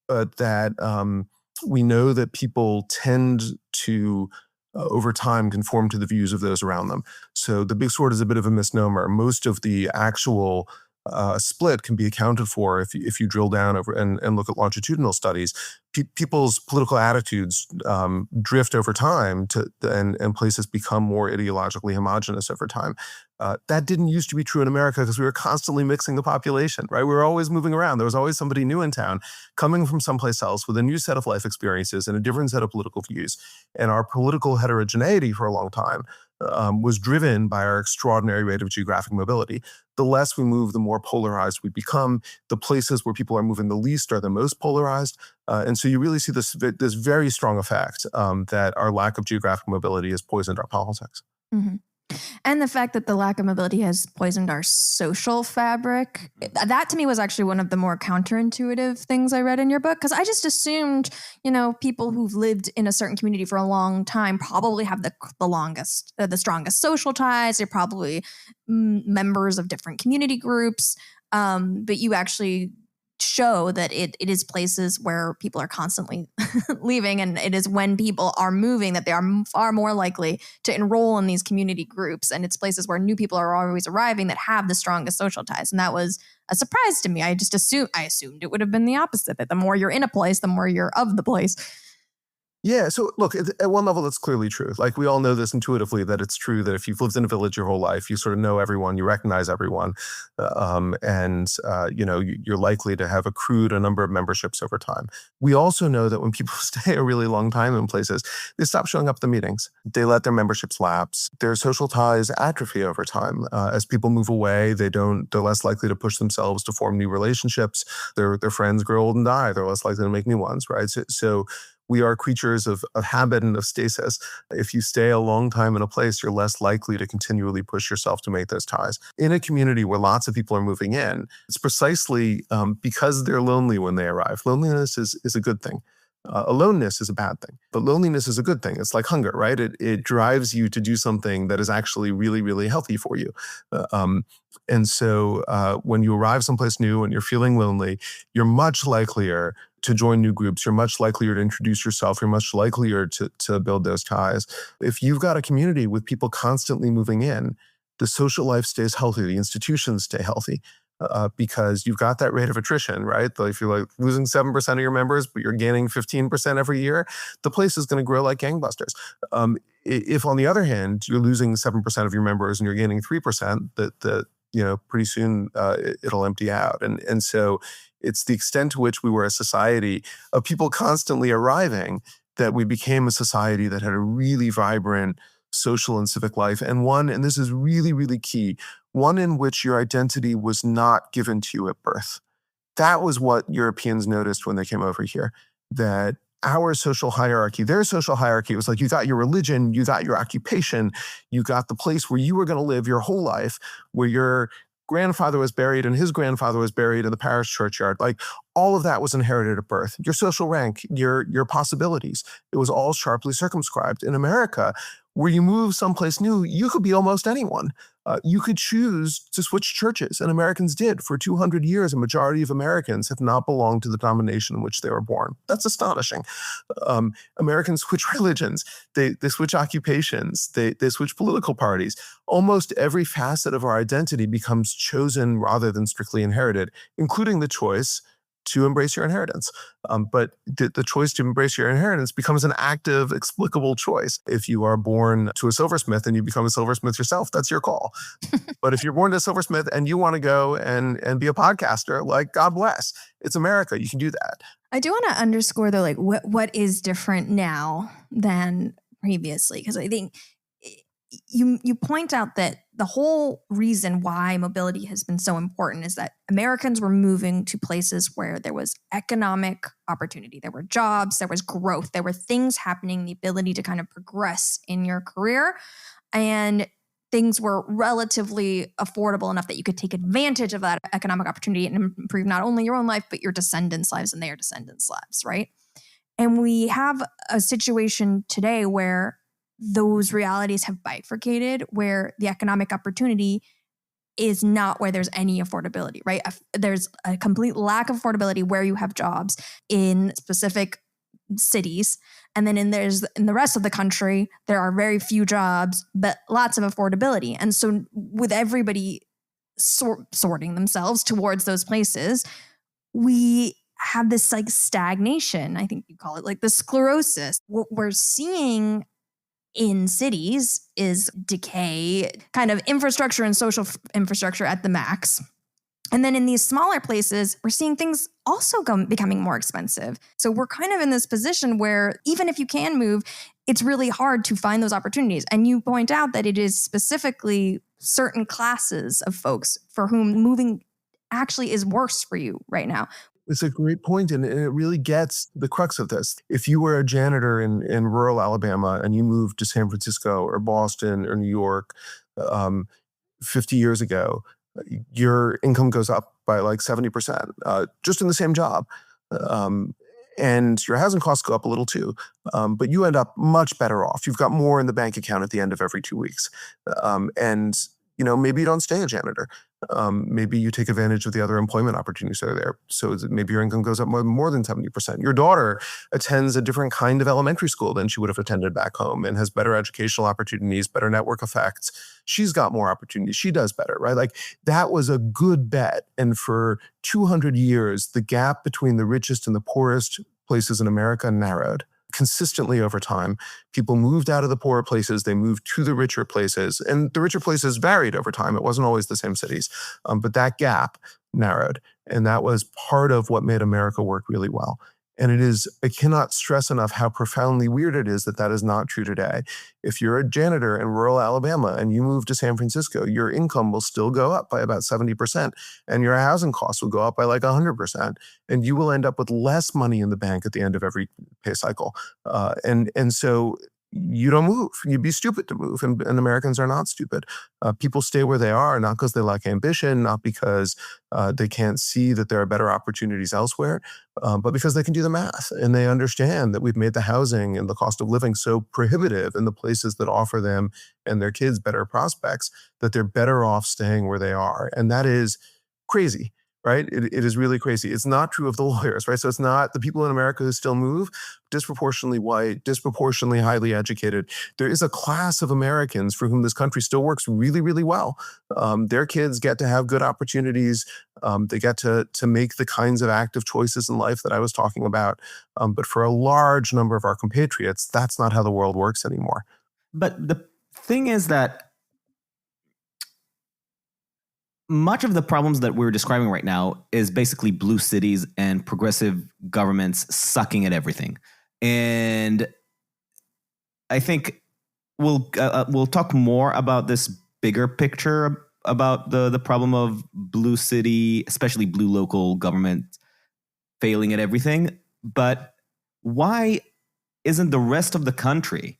but that we know that people tend to, over time, conform to the views of those around them. So the big sort is a bit of a misnomer. Most of the actual split can be accounted for if you drill down over and look at longitudinal studies. People's political attitudes drift over time and places become more ideologically homogenous over time. That didn't used to be true in America because we were constantly mixing the population, right? We were always moving around. There was always somebody new in town coming from someplace else with a new set of life experiences and a different set of political views. And our political heterogeneity for a long time was driven by our extraordinary rate of geographic mobility. The less we move, the more polarized we become. The places where people are moving the least are the most polarized. And so you really see this very strong effect that our lack of geographic mobility has poisoned our politics. Mm-hmm. And the fact that the lack of mobility has poisoned our social fabric, that to me was actually one of the more counterintuitive things I read in your book. Because I just assumed, people who've lived in a certain community for a long time probably have the strongest social ties. They're probably members of different community groups. But you actually show that it is places where people are constantly leaving, and it is when people are moving that they are far more likely to enroll in these community groups, and it's places where new people are always arriving that have the strongest social ties. And that was a surprise to me. I assumed it would have been the opposite, that the more you're in a place, the more you're of the place. Yeah. So look, at one level, that's clearly true. Like, we all know this intuitively, that it's true that if you've lived in a village your whole life, you sort of know everyone, you recognize everyone, you're likely to have accrued a number of memberships over time. We also know that when people stay a really long time in places, they stop showing up at the meetings. They let their memberships lapse. Their social ties atrophy over time. As people move away, they're less likely to push themselves to form new relationships. Their friends grow old and die. They're less likely to make new ones, right? So we are creatures of habit and of stasis. If you stay a long time in a place, you're less likely to continually push yourself to make those ties. In a community where lots of people are moving in, it's precisely because they're lonely when they arrive. Loneliness is a good thing. Aloneness is a bad thing, but loneliness is a good thing. It's like hunger, right? It drives you to do something that is actually really, really healthy for you. And so when you arrive someplace new and you're feeling lonely, you're much likelier to join new groups. You're much likelier to introduce yourself. You're much likelier to build those ties. If you've got a community with people constantly moving in, the social life stays healthy. The institutions stay healthy. Because you've got that rate of attrition, right? If you're like losing 7% of your members, but you're gaining 15% every year, the place is going to grow like gangbusters. If, on the other hand, you're losing 7% of your members and you're gaining 3%, pretty soon it'll empty out. And so it's the extent to which we were a society of people constantly arriving that we became a society that had a really vibrant social and civic life, and this is really, really key, one in which your identity was not given to you at birth. That was what Europeans noticed when they came over here, that our social hierarchy, their social hierarchy, was like, you got your religion, you got your occupation, you got the place where you were going to live your whole life, where your grandfather was buried and his grandfather was buried in the parish churchyard. Like, all of that was inherited at birth. Your social rank, your possibilities, it was all sharply circumscribed. In America, where you move someplace new, you could be almost anyone. You could choose to switch churches, and Americans did. For 200 years, a majority of Americans have not belonged to the denomination in which they were born. That's astonishing. Americans switch religions. They switch occupations. They switch political parties. Almost every facet of our identity becomes chosen rather than strictly inherited, including the choice to embrace your inheritance. But the choice to embrace your inheritance becomes an active, explicable choice. If you are born to a silversmith and you become a silversmith yourself, that's your call. But if you're born to a silversmith and you want to go and be a podcaster, like, God bless. It's America. You can do that. I do want to underscore, though, like, what is different now than previously? Because I think you point out that the whole reason why mobility has been so important is that Americans were moving to places where there was economic opportunity, there were jobs, there was growth, there were things happening, the ability to kind of progress in your career, and things were relatively affordable enough that you could take advantage of that economic opportunity and improve not only your own life, but your descendants' lives and their descendants' lives, right? And we have a situation today where those realities have bifurcated, where the economic opportunity is not where there's any affordability, right? There's a complete lack of affordability where you have jobs in specific cities. And then in the rest of the country, there are very few jobs, but lots of affordability. And so with everybody sorting themselves towards those places, we have this like stagnation, I think you call it, like the sclerosis. What we're seeing in cities is decay, kind of infrastructure and social infrastructure at the max. And then in these smaller places, we're seeing things also becoming more expensive. So we're kind of in this position where even if you can move, it's really hard to find those opportunities. And you point out that it is specifically certain classes of folks for whom moving actually is worse for you right now. It's a great point, and it really gets the crux of this. If you were a janitor in rural Alabama and you moved to San Francisco or Boston or New York 50 years ago, your income goes up by like 70%, just in the same job. And your housing costs go up a little too, but you end up much better off. You've got more in the bank account at the end of every 2 weeks. And maybe you don't stay a janitor. Maybe you take advantage of the other employment opportunities that are there. So maybe your income goes up more than 70%. Your daughter attends a different kind of elementary school than she would have attended back home and has better educational opportunities, better network effects. She's got more opportunities. She does better, right? Like that was a good bet. And for 200 years, the gap between the richest and the poorest places in America narrowed consistently over time. People moved out of the poorer places, they moved to the richer places, and the richer places varied over time. It wasn't always the same cities, but that gap narrowed, and that was part of what made America work really well. And I cannot stress enough how profoundly weird it is that that is not true today. If you're a janitor in rural Alabama and you move to San Francisco, your income will still go up by about 70%, and your housing costs will go up by like 100%, and you will end up with less money in the bank at the end of every pay cycle. And so you don't move. You'd be stupid to move, and Americans are not stupid. People stay where they are, not because they lack ambition, not because they can't see that there are better opportunities elsewhere, but because they can do the math, and they understand that we've made the housing and the cost of living so prohibitive in the places that offer them and their kids better prospects that they're better off staying where they are. And that is crazy. Right? It is really crazy. It's not true of the lawyers, right? So it's not the people in America who still move, disproportionately white, disproportionately highly educated. There is a class of Americans for whom this country still works really, really well. Their kids get to have good opportunities. They get to make the kinds of active choices in life that I was talking about. But for a large number of our compatriots, that's not how the world works anymore. But the thing is that much of the problems that we're describing right now is basically blue cities and progressive governments sucking at everything. And I think we'll talk more about this bigger picture about the problem of blue city, especially blue local government failing at everything. But why isn't the rest of the country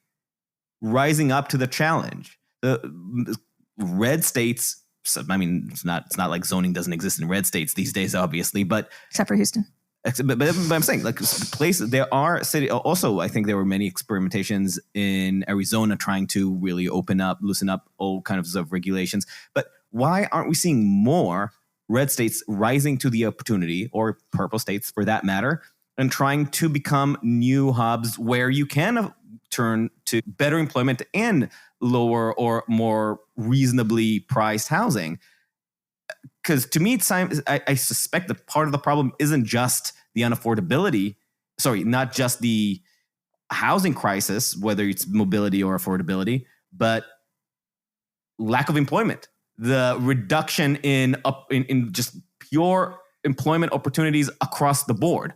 rising up to the challenge? The red states, I mean, it's not like zoning doesn't exist in red states these days, obviously, but except for Houston. But I'm saying, like, places, there are city. Also, I think there were many experimentations in Arizona trying to really loosen up all kinds of regulations. But why aren't we seeing more red states rising to the opportunity, or purple states for that matter, and trying to become new hubs where you can turn to better employment and lower or more reasonably priced housing? Because to me, I suspect that part of the problem isn't just the unaffordability. Sorry, not just the housing crisis, whether it's mobility or affordability, but lack of employment, the reduction in just pure employment opportunities across the board.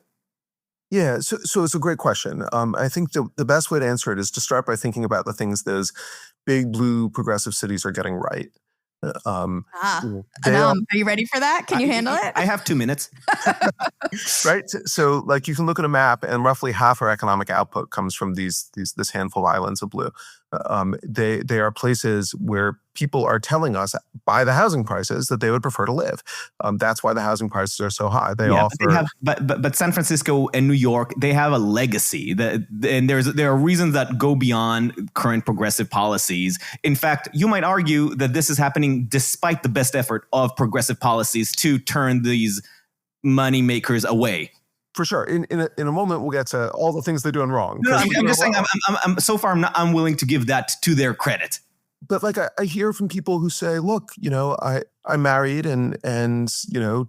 Yeah, so it's a great question. I think the best way to answer it is to start by thinking about the things those big blue progressive cities are getting right. Are you ready for that? Can you handle it? I have 2 minutes. Right. So like you can look at a map and roughly half our economic output comes from this handful of islands of blue. They are places where people are telling us by the housing prices that they would prefer to live. That's why the housing prices are so high. But San Francisco and New York, they have a legacy and there are reasons that go beyond current progressive policies. In fact, you might argue that this is happening despite the best effort of progressive policies to turn these money makers away. For sure. In a moment, we'll get to all the things they're doing wrong. No, I'm just saying, I'm so far, I'm willing to give that to their credit. But like I hear from people who say, look, I'm married and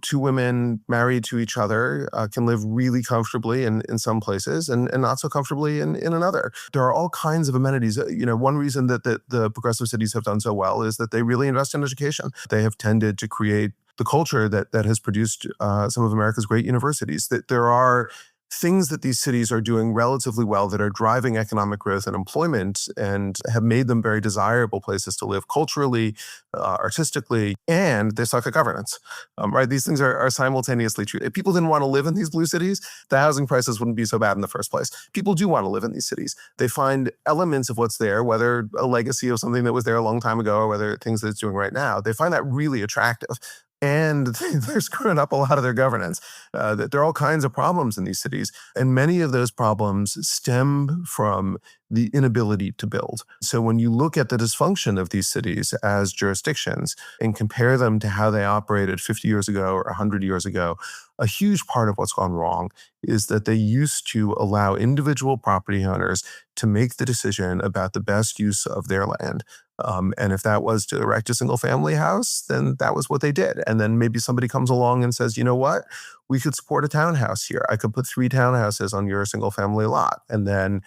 two women married to each other can live really comfortably in some places and not so comfortably in another. There are all kinds of amenities. One reason that the progressive cities have done so well is that they really invest in education. They have tended to create the culture that has produced some of America's great universities. That there are things that these cities are doing relatively well that are driving economic growth and employment and have made them very desirable places to live culturally, artistically, and they suck at governance. Right? These things are simultaneously true. If people didn't want to live in these blue cities, the housing prices wouldn't be so bad in the first place. People do want to live in these cities. They find elements of what's there, whether a legacy of something that was there a long time ago or whether things that it's doing right now, they find that really attractive. and they're screwing up a lot of their governance. There are all kinds of problems in these cities, and many of those problems stem from the inability to build. So when you look at the dysfunction of these cities as jurisdictions and compare them to how they operated 50 years ago or 100 years ago, a huge part of what's gone wrong is that they used to allow individual property owners to make the decision about the best use of their land. And if that was to erect a single family house, then that was what they did. And then maybe somebody comes along and says, you know what, we could support a townhouse here. I could put 3 townhouses on your single family lot. And then,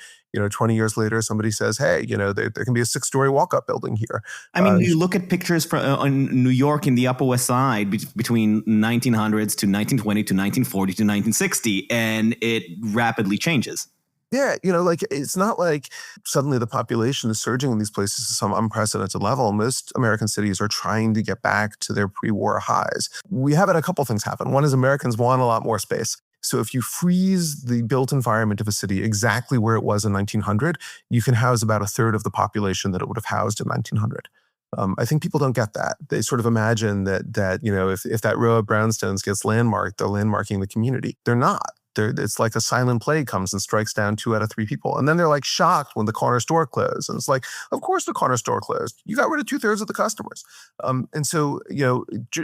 20 years later, somebody says, hey, there can be a 6-story walk-up building here. I mean, you look at pictures from New York in the Upper West Side between 1900s to 1920 to 1940 to 1960, and it rapidly changes. Yeah, it's not like suddenly the population is surging in these places to some unprecedented level. Most American cities are trying to get back to their pre-war highs. We have had a couple things happen. One is Americans want a lot more space. So if you freeze the built environment of a city exactly where it was in 1900, you can house about a third of the population that it would have housed in 1900. I think people don't get that. They sort of imagine that if that row of brownstones gets landmarked, they're landmarking the community. They're not. It's like a silent plague comes and strikes down 2 out of 3 people. And then they're like shocked when the corner store closed. And it's like, of course the corner store closed. You got rid of 2/3 of the customers. And so,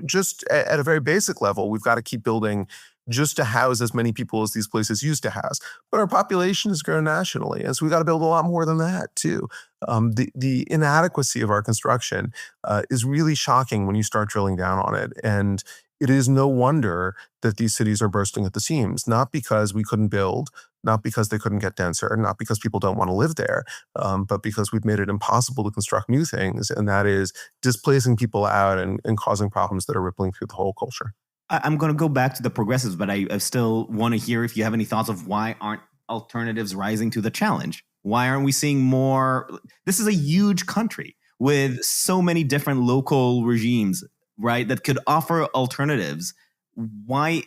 just at a very basic level, we've got to keep building just to house as many people as these places used to house. But our population has grown nationally. And so we got to build a lot more than that too. The inadequacy of our construction is really shocking when you start drilling down on it. And it is no wonder that these cities are bursting at the seams, not because we couldn't build, not because they couldn't get denser, not because people don't want to live there, but because we've made it impossible to construct new things. And that is displacing people out and causing problems that are rippling through the whole culture. I'm going to go back to the progressives, but I still want to hear if you have any thoughts of why aren't alternatives rising to the challenge? Why aren't we seeing more? This is a huge country with so many different local regimes, right, that could offer alternatives. Why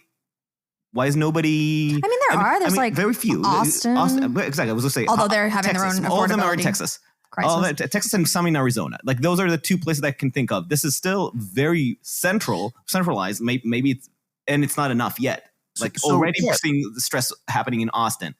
is nobody? I mean, there's like very few. Austin. Exactly. I was going to say, although they're having Texas. their own affordability. All of them are in Texas. Texas and some in Arizona. Like those are the 2 places that I can think of. This is still very centralized. Maybe it's not enough yet. Like already we're seeing the stress happening in Austin.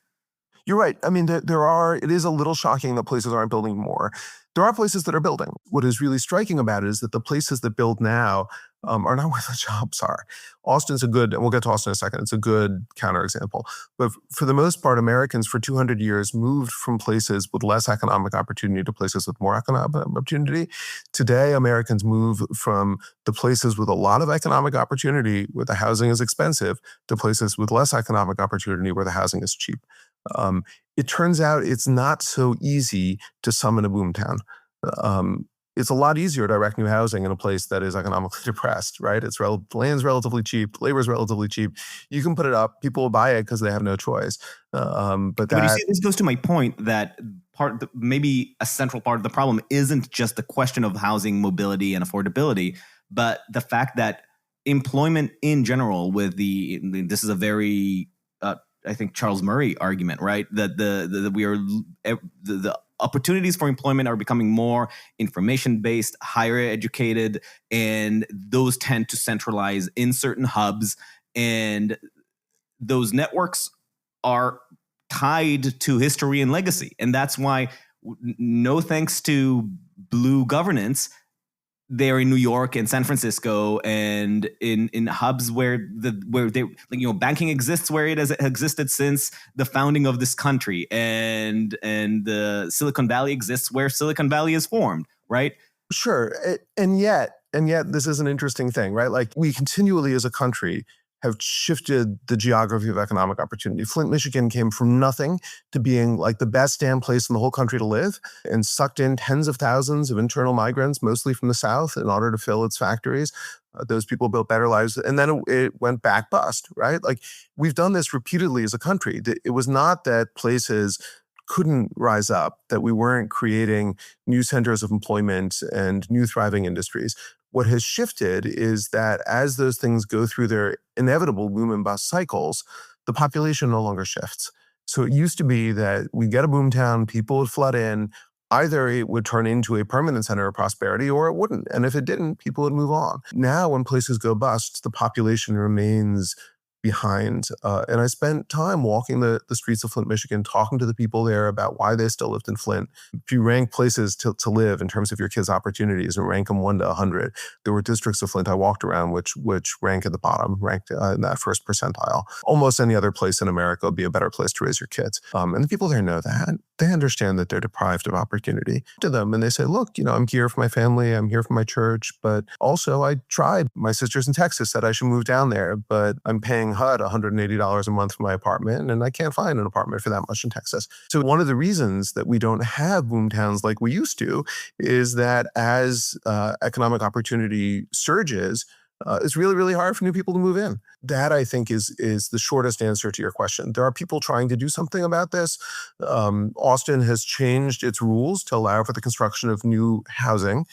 You're right. I mean, it is a little shocking that places aren't building more. There are places that are building. What is really striking about it is that the places that build now are not where the jobs are. Austin's and we'll get to Austin in a second, it's a good counterexample. But for the most part, Americans for 200 years moved from places with less economic opportunity to places with more economic opportunity. Today, Americans move from the places with a lot of economic opportunity where the housing is expensive to places with less economic opportunity where the housing is cheap. It turns out it's not so easy to summon a boomtown. It's a lot easier to erect new housing in a place that is economically depressed, right? Land's relatively cheap, labor's relatively cheap. You can put it up, people will buy it because they have no choice. But you see, this goes to my point that maybe a central part of the problem isn't just the question of housing mobility and affordability, but the fact that employment in general this is a very I think Charles Murray argument, right? That the opportunities for employment are becoming more information-based, higher educated, and those tend to centralize in certain hubs. And those networks are tied to history and legacy. And that's why, no thanks to blue governance, they're in New York and San Francisco and in hubs where banking exists where it has existed since the founding of this country, and the Silicon Valley exists where Silicon Valley is formed, right? Sure, and yet this is an interesting thing, right? Like we continually as a country have shifted the geography of economic opportunity. Flint, Michigan came from nothing to being like the best damn place in the whole country to live, and sucked in tens of thousands of internal migrants, mostly from the South, in order to fill its factories. Those people built better lives, and then it went back bust, right? Like we've done this repeatedly as a country. It was not that places couldn't rise up, that we weren't creating new centers of employment and new thriving industries. What has shifted is that as those things go through their inevitable boom and bust cycles, the population no longer shifts. So it used to be that we get a boomtown, people would flood in, either it would turn into a permanent center of prosperity or it wouldn't. And if it didn't, people would move on. Now, when places go bust, the population remains behind. And I spent time walking the streets of Flint, Michigan, talking to the people there about why they still lived in Flint. If you rank places to live in terms of your kids' opportunities and rank them 1 to 100, there were districts of Flint I walked around which rank at the bottom, ranked in that first percentile. Almost any other place in America would be a better place to raise your kids. And the people there know that. They understand that they're deprived of opportunity to them. And they say, look, I'm here for my family. I'm here for my church. But also I tried. My sisters in Texas said I should move down there, but I'm paying HUD $180 a month for my apartment, and I can't find an apartment for that much in Texas. So one of the reasons that we don't have boom towns like we used to is that as economic opportunity surges, it's really, really hard for new people to move in. That, I think, is the shortest answer to your question. There are people trying to do something about this. Austin has changed its rules to allow for the construction of new housing.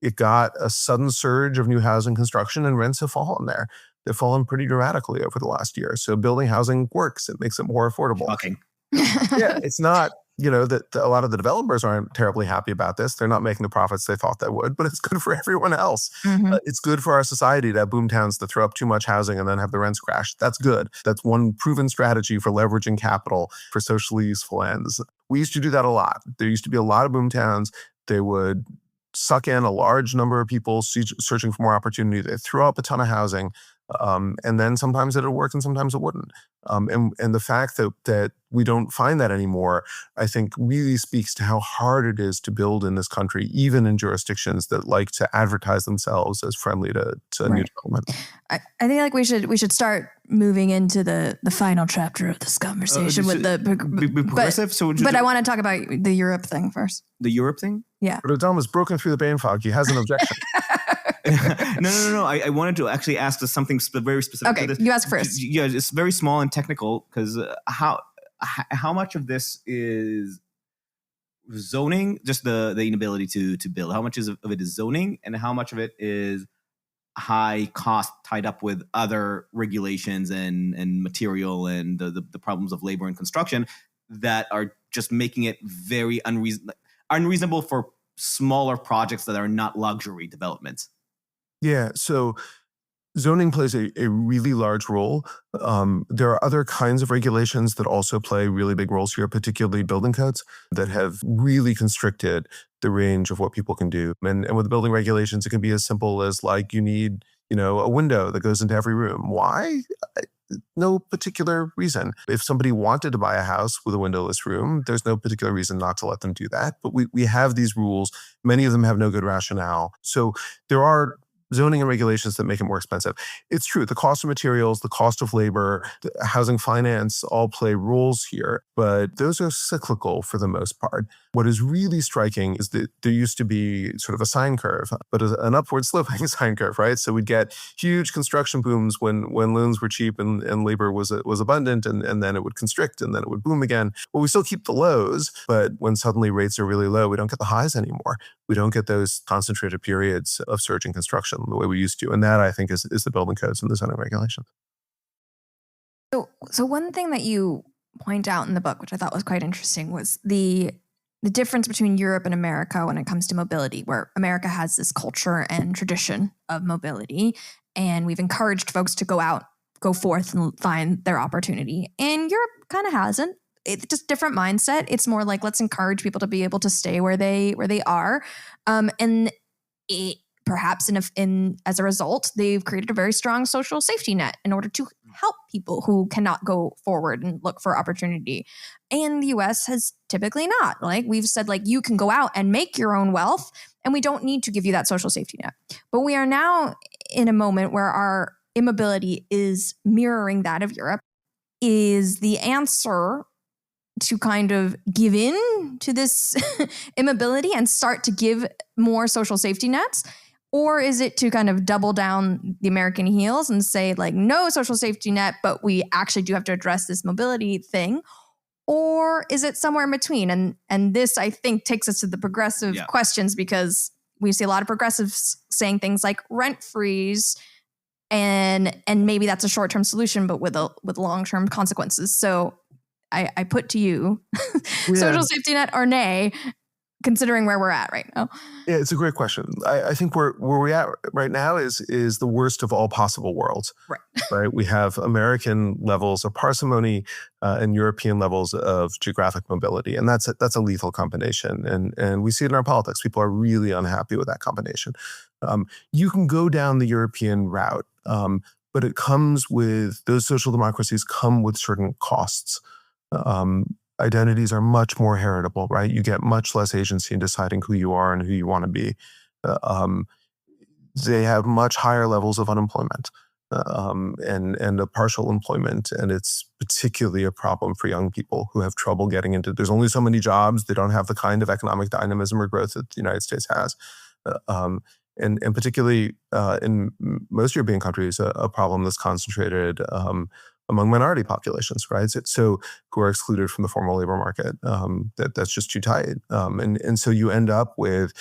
It got a sudden surge of new housing construction, and rents have fallen there. They've fallen pretty dramatically over the last year. So building housing works. It makes it more affordable. Shocking. Yeah, it's not, that a lot of the developers aren't terribly happy about this. They're not making the profits they thought they would, but it's good for everyone else. Mm-hmm. It's good for our society to have boom towns that throw up too much housing and then have the rents crash. That's good. That's one proven strategy for leveraging capital for socially useful ends. We used to do that a lot. There used to be a lot of boom towns. They would suck in a large number of people searching for more opportunity. They throw up a ton of housing. And then sometimes it would work and sometimes it wouldn't. And the fact that we don't find that anymore, I think really speaks to how hard it is to build in this country, even in jurisdictions that like to advertise themselves as friendly to new development. I think we should start moving into the final chapter of this conversation with the progressive. But I want to talk about the Europe thing first. The Europe thing? Yeah. But Adam has broken through the brain fog. He has an objection. No. I wanted to actually ask something very specific. Okay, to this. You ask first. Yeah, it's very small and technical because how much of this is zoning, just the inability to build? How much of it is zoning, and how much of it is high cost tied up with other regulations and material and the problems of labor and construction that are just making it very unreasonable for smaller projects that are not luxury developments? Yeah, so zoning plays a really large role. There are other kinds of regulations that also play really big roles here, particularly building codes that have really constricted the range of what people can do. And with building regulations, it can be as simple as like you need, a window that goes into every room. Why? No particular reason. If somebody wanted to buy a house with a windowless room, there's no particular reason not to let them do that. But we have these rules. Many of them have no good rationale. So there are zoning and regulations that make it more expensive. It's true. The cost of materials, the cost of labor, housing finance all play roles here, but those are cyclical for the most part. What is really striking is that there used to be sort of a sine curve, but an upward sloping sine curve, right? So we'd get huge construction booms when loans were cheap and labor was abundant, and then it would constrict and then it would boom again. Well, we still keep the lows, but when suddenly rates are really low, we don't get the highs anymore. We don't get those concentrated periods of surging construction the way we used to. And that, I think, is the building codes and the zoning regulations. So one thing that you point out in the book, which I thought was quite interesting, was the difference between Europe and America when it comes to mobility, where America has this culture and tradition of mobility, and we've encouraged folks to go forth and find their opportunity. And Europe kind of hasn't. It's just different mindset. It's more like, let's encourage people to be able to stay where they are. And perhaps as a result, they've created a very strong social safety net in order to help people who cannot go forward and look for opportunity. And the US has typically not. Like we've said, like you can go out and make your own wealth, and we don't need to give you that social safety net. But we are now in a moment where our immobility is mirroring that of Europe. Is the answer to kind of give in to this immobility and start to give more social safety nets? Or is it to kind of double down the American heels and say like, no social safety net, but we actually do have to address this mobility thing? Or is it somewhere in between? And this, I think, takes us to the progressive questions, because we see a lot of progressives saying things like rent freeze, and maybe that's a short-term solution, but with long-term consequences. So I put to you, social safety net or nay, considering where we're at right now? Yeah, it's a great question. I think where we're at right now is the worst of all possible worlds. Right. We have American levels of parsimony and European levels of geographic mobility, and that's a lethal combination. And we see it in our politics. People are really unhappy with that combination. You can go down the European route, but it comes with those social democracies come with certain costs. Identities are much more heritable, right? You get much less agency in deciding who you are and who you want to be. They have much higher levels of unemployment and a partial employment, and it's particularly a problem for young people who have trouble getting into. There's only so many jobs. They don't have the kind of economic dynamism or growth that the United States has. And particularly in most European countries, a problem that's concentrated among minority populations, right? So who are excluded from the formal labor market, that's just too tight. And so you end up with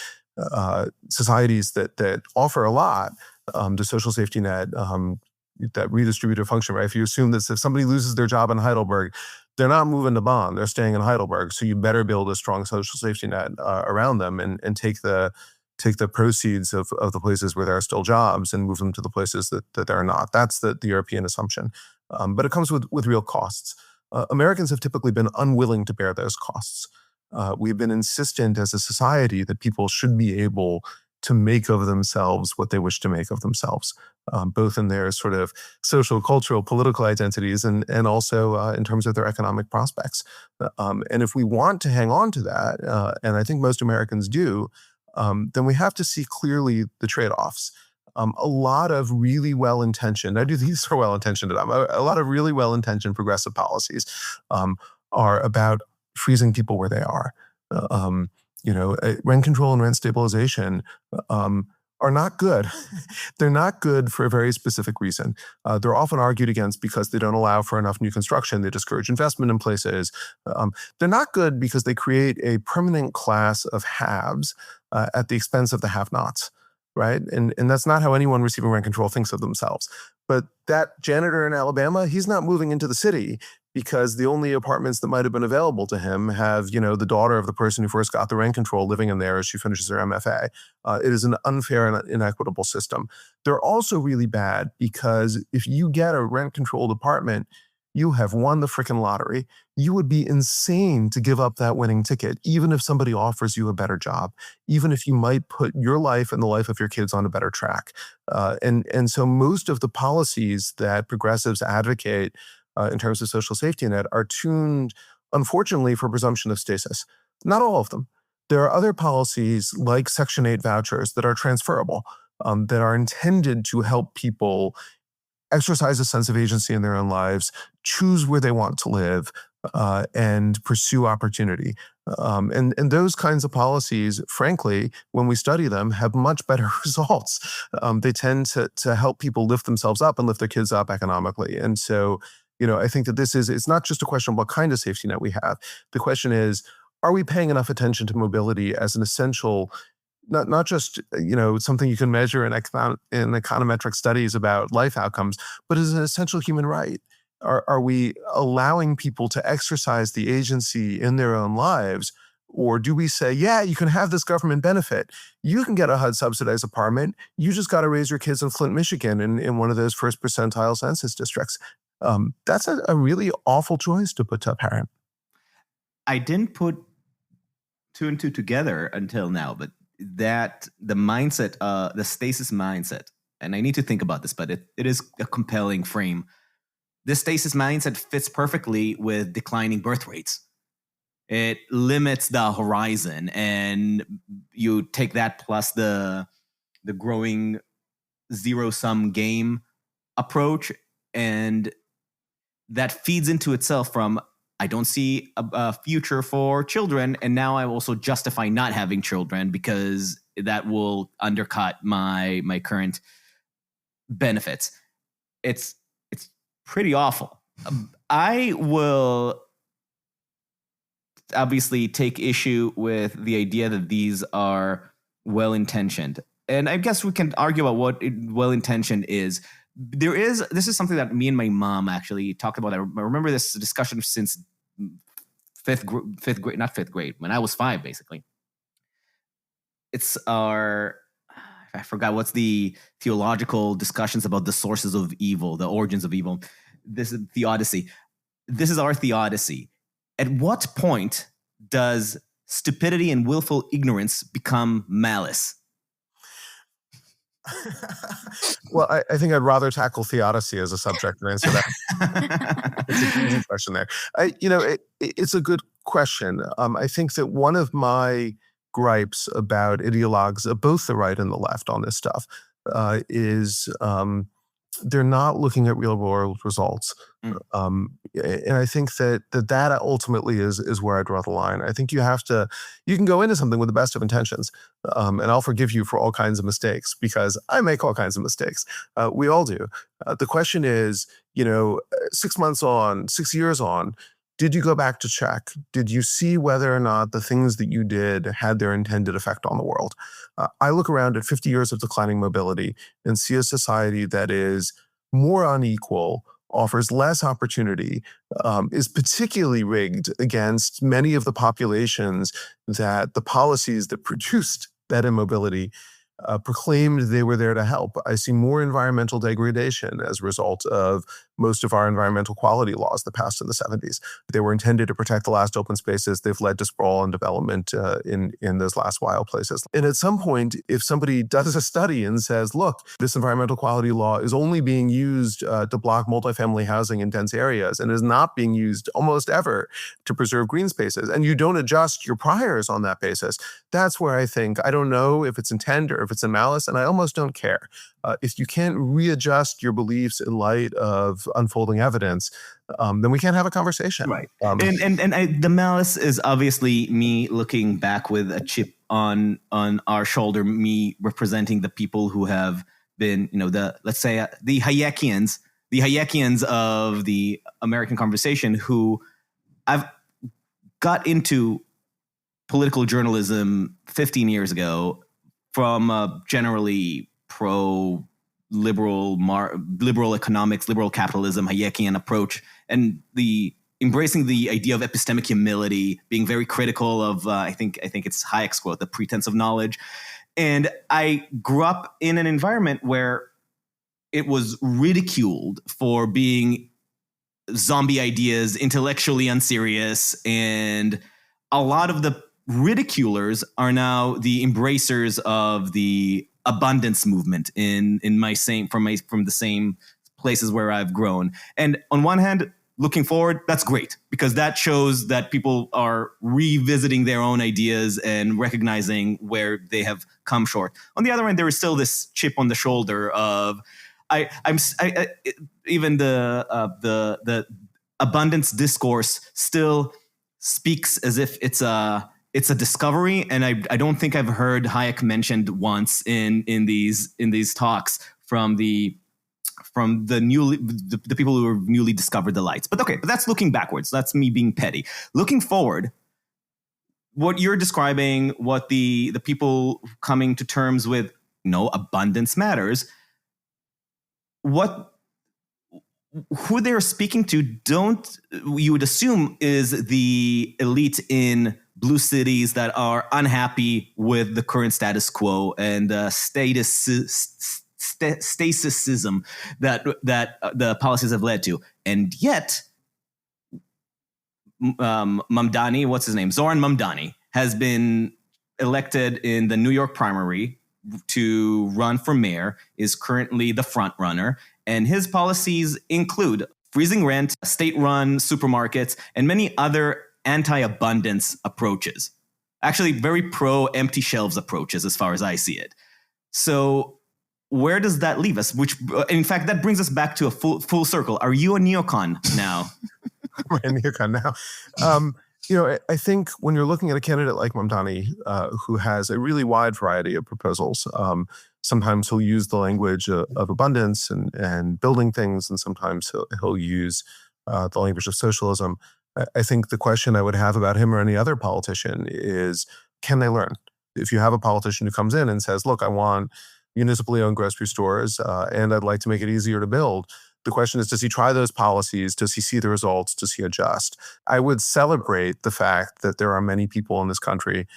societies that offer a lot, the social safety net, that redistributive function, right? If you assume that if somebody loses their job in Heidelberg, they're not moving to Bonn, they're staying in Heidelberg. So you better build a strong social safety net around them and take the proceeds of the places where there are still jobs and move them to the places that there are not. That's the European assumption. But it comes with real costs. Americans have typically been unwilling to bear those costs. We've been insistent as a society that people should be able to make of themselves what they wish to make of themselves, both in their sort of social, cultural, political identities and also in terms of their economic prospects. And if we want to hang on to that, and I think most Americans do, then we have to see clearly the trade-offs. A lot of really well-intentioned, these are well-intentioned, a lot of really well-intentioned progressive policies are about freezing people where they are. Rent control and rent stabilization are not good. They're not good for a very specific reason. They're often argued against because they don't allow for enough new construction. They discourage investment in places. They're not good because they create a permanent class of haves at the expense of the have-nots. Right. And that's not how anyone receiving rent control thinks of themselves. But that janitor in Alabama, he's not moving into the city because the only apartments that might have been available to him have, the daughter of the person who first got the rent control living in there as she finishes her MFA. It is an unfair and inequitable system. They're also really bad because if you get a rent controlled apartment, you have won the frickin' lottery. You would be insane to give up that winning ticket, even if somebody offers you a better job, even if you might put your life and the life of your kids on a better track. And so most of the policies that progressives advocate in terms of social safety net are tuned, unfortunately, for presumption of stasis. Not all of them. There are other policies like Section 8 vouchers that are transferable, that are intended to help people exercise a sense of agency in their own lives, choose where they want to live, and pursue opportunity. And those kinds of policies, frankly, when we study them, have much better results. They tend to help people lift themselves up and lift their kids up economically. And so, I think that it's not just a question of what kind of safety net we have. The question is, are we paying enough attention to mobility as an essential, not just something you can measure in econometric studies about life outcomes, but as an essential human right? Are we allowing people to exercise the agency in their own lives? Or do we say, yeah, you can have this government benefit. You can get a HUD subsidized apartment. You just got to raise your kids in Flint, Michigan in one of those first percentile census districts. That's a really awful choice to put to a parent. I didn't put two and two together until now, but that the mindset, the stasis mindset, and I need to think about this, but it is a compelling frame. This stasis mindset fits perfectly with declining birth rates. It limits the horizon, and you take that plus the growing zero-sum game approach, and that feeds into itself from, I don't see a future for children, and now I also justify not having children because that will undercut my current benefits. It's pretty awful. I will obviously take issue with the idea that these are well-intentioned, and I guess we can argue about what well-intentioned is. This is something that me and my mom actually talked about. I remember this discussion since fifth grade, not fifth grade, when I was 5, basically. it's our, I forgot what's the theological discussions about the sources of evil, the origins of evil. This is theodicy. This is our theodicy. At what point does stupidity and willful ignorance become malice? Well, I think I'd rather tackle theodicy as a subject than answer that. It's an easy question there. It's a good question. I think that one of my gripes about ideologues of both the right and the left on this stuff is they're not looking at real world results. And I think that ultimately is where I draw the line. I think you can go into something with the best of intentions, and I'll forgive you for all kinds of mistakes because I make all kinds of mistakes. We all do. The question is, 6 months on, 6 years on, did you go back to check? Did you see whether or not the things that you did had their intended effect on the world? I look around at 50 years of declining mobility and see a society that is more unequal, offers less opportunity, is particularly rigged against many of the populations that the policies that produced that immobility proclaimed they were there to help. I see more environmental degradation as a result of most of our environmental quality laws that passed in the 70s. They were intended to protect the last open spaces. They've led to sprawl and development in those last wild places. And at some point, if somebody does a study and says, look, this environmental quality law is only being used to block multifamily housing in dense areas and is not being used almost ever to preserve green spaces, and you don't adjust your priors on that basis, that's where I think, I don't know if it's intent or if it's in malice, and I almost don't care. If you can't readjust your beliefs in light of unfolding evidence, then we can't have a conversation. Right. The malice is obviously me looking back with a chip on our shoulder, me representing the people who have been, let's say the Hayekians of the American conversation, who I've got into political journalism 15 years ago from a generally pro-liberal liberal economics, liberal capitalism, Hayekian approach, and embracing the idea of epistemic humility, being very critical of, I think it's Hayek's quote, the pretense of knowledge. And I grew up in an environment where it was ridiculed for being zombie ideas, intellectually unserious, and a lot of the ridiculers are now the embracers of the abundance movement from the same places where I've grown. And on one hand, looking forward, that's great, because that shows that people are revisiting their own ideas and recognizing where they have come short. On the other hand, there is still this chip on the shoulder of even the abundance discourse still speaks as if it's a discovery, and I don't think I've heard Hayek mentioned once in these talks from the people who have newly discovered the lights. But that's looking backwards. That's me being petty. Looking forward, what you're describing, what the people coming to terms with, abundance matters. Who they're speaking to, you would assume, is the elite in blue cities that are unhappy with the current status quo and stasism that the policies have led to. And yet, Mamdani, what's his name? Zoran Mamdani has been elected in the New York primary to run for mayor, is currently the front runner. And his policies include freezing rent, state-run supermarkets, and many other anti-abundance approaches. Actually, very pro-empty shelves approaches, as far as I see it. So where does that leave us? Which, in fact, that brings us back to a full circle. Are you a neocon now? We're a neocon now. I think when you're looking at a candidate like Mamdani, who has a really wide variety of proposals, sometimes he'll use the language of abundance and building things, and sometimes he'll use the language of socialism. I think the question I would have about him or any other politician is, can they learn? If you have a politician who comes in and says, look, I want municipally owned grocery stores, and I'd like to make it easier to build, the question is, does he try those policies? Does he see the results? Does he adjust? I would celebrate the fact that there are many people in this country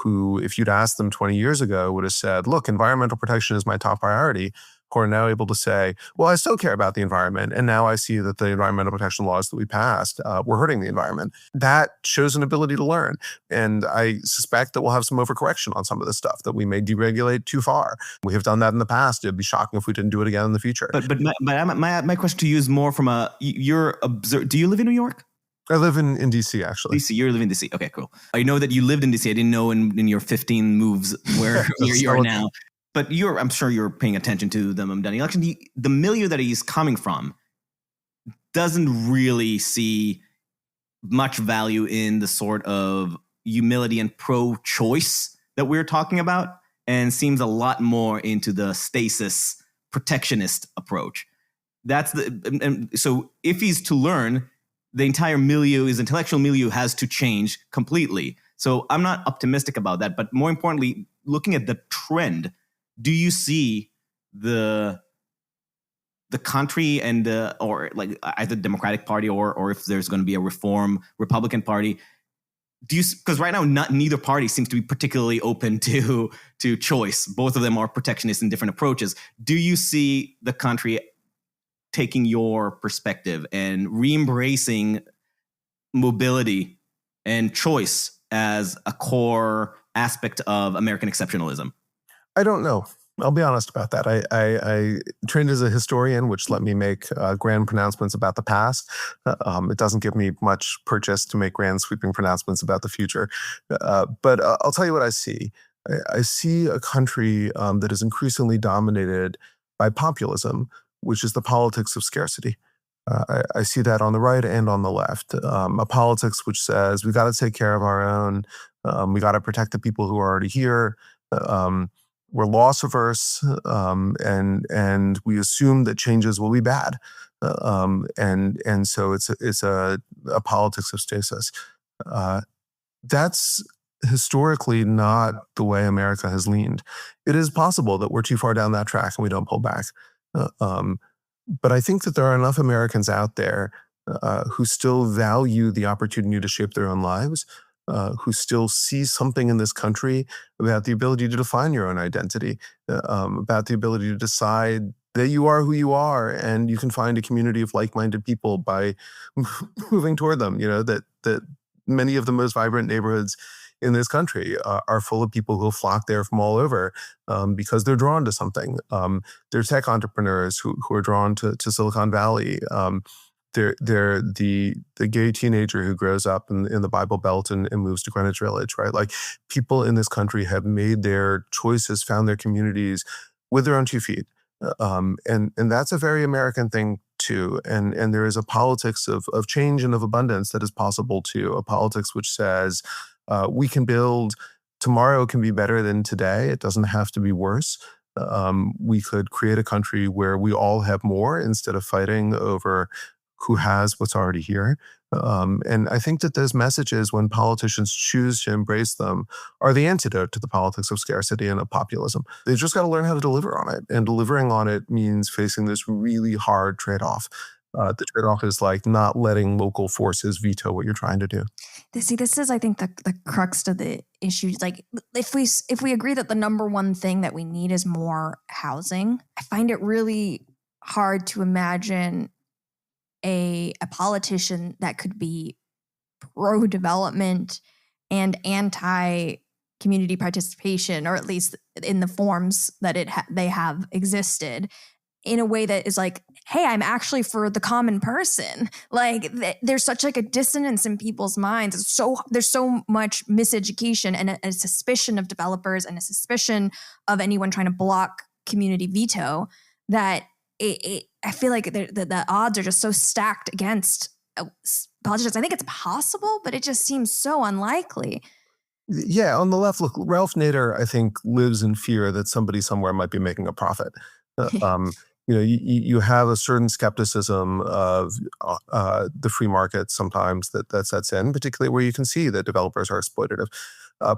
who, if you'd asked them 20 years ago, would have said, look, environmental protection is my top priority, who are now able to say, well, I still care about the environment. And now I see that the environmental protection laws that we passed were hurting the environment. That shows an ability to learn. And I suspect that we'll have some overcorrection on some of this stuff, that we may deregulate too far. We have done that in the past. It'd be shocking if we didn't do it again in the future. But my question to you is more from do you live in New York? I live in DC, actually. DC, you're living in DC. Okay, cool. I know that you lived in DC. I didn't know in your 15 moves where you are now. But I'm sure you're paying attention to the Mamdani election. The milieu that he's coming from doesn't really see much value in the sort of humility and pro-choice that we're talking about, and seems a lot more into the stasis protectionist approach. So if he's to learn, the entire milieu, his intellectual milieu, has to change completely. So I'm not optimistic about that. But more importantly, looking at the trend, do you see the country and or like either Democratic Party or if there's going to be a reform Republican Party? Because right now neither party seems to be particularly open to choice. Both of them are protectionist in different approaches. Do you see the country taking your perspective and re-embracing mobility and choice as a core aspect of American exceptionalism? I don't know. I'll be honest about that. I trained as a historian, which let me make grand pronouncements about the past. It doesn't give me much purchase to make grand sweeping pronouncements about the future. But I'll tell you what I see. I see a country that is increasingly dominated by populism, which is the politics of scarcity. I see that on the right and on the left. A politics which says we got to take care of our own. We got to protect the people who are already here. We're loss averse, and we assume that changes will be bad, and so it's a politics of stasis. That's historically not the way America has leaned. It is possible that we're too far down that track and we don't pull back, but I think that there are enough Americans out there who still value the opportunity to shape their own lives. Who still see something in this country about the ability to define your own identity, about the ability to decide that you are who you are, and you can find a community of like-minded people by moving toward them. You know, that many of the most vibrant neighborhoods in this country are full of people who flock there from all over because they're drawn to something. They're tech entrepreneurs who are drawn to Silicon Valley. They're the gay teenager who grows up in the Bible Belt and moves to Greenwich Village, right? Like, people in this country have made their choices, found their communities with their own 2 feet. And that's a very American thing too. And there is a politics of change and of abundance that is possible too. A politics which says we can build, tomorrow can be better than today. It doesn't have to be worse. We could create a country where we all have more instead of fighting over who has what's already here. And I think that those messages, when politicians choose to embrace them, are the antidote to the politics of scarcity and of populism. They've just got to learn how to deliver on it. And delivering on it means facing this really hard trade-off. The trade-off is like not letting local forces veto what you're trying to do. See, this is, I think, the crux of the issue. Like, if we agree that the number one thing that we need is more housing, I find it really hard to imagine a politician that could be pro-development and anti-community participation, or at least in the forms that they have existed, in a way that is like, hey, I'm actually for the common person. Like, there's such like a dissonance in people's minds. There's so much miseducation and a suspicion of developers and a suspicion of anyone trying to block community veto that I feel like the odds are just so stacked against politicians. I think it's possible, but it just seems so unlikely. Yeah, on the left, look, Ralph Nader, I think, lives in fear that somebody somewhere might be making a profit. You have a certain skepticism of the free market sometimes that sets in, particularly where you can see that developers are exploitative.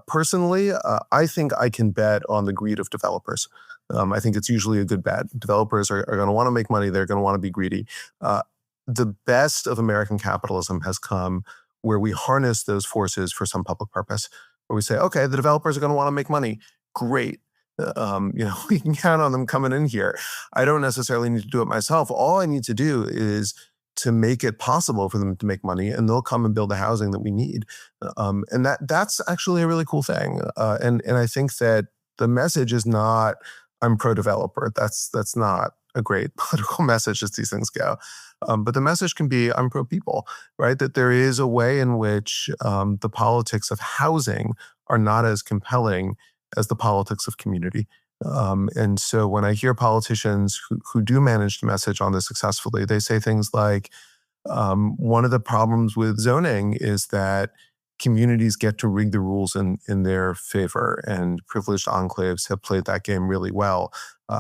Personally, I think I can bet on the greed of developers. I think it's usually a good bet. Developers are going to want to make money. They're going to want to be greedy. The best of American capitalism has come where we harness those forces for some public purpose. where we say, okay, the developers are going to want to make money. Great. We can count on them coming in here. I don't necessarily need to do it myself. All I need to do is to make it possible for them to make money, and they'll come and build the housing that we need. And that's actually a really cool thing. And I think that the message is not, I'm pro-developer. That's not a great political message as these things go. But the message can be, I'm pro-people, right? That there is a way in which the politics of housing are not as compelling as the politics of community. And so when I hear politicians who do manage to message on this successfully, they say things like, one of the problems with zoning is that communities get to rig the rules in their favor, and privileged enclaves have played that game really well.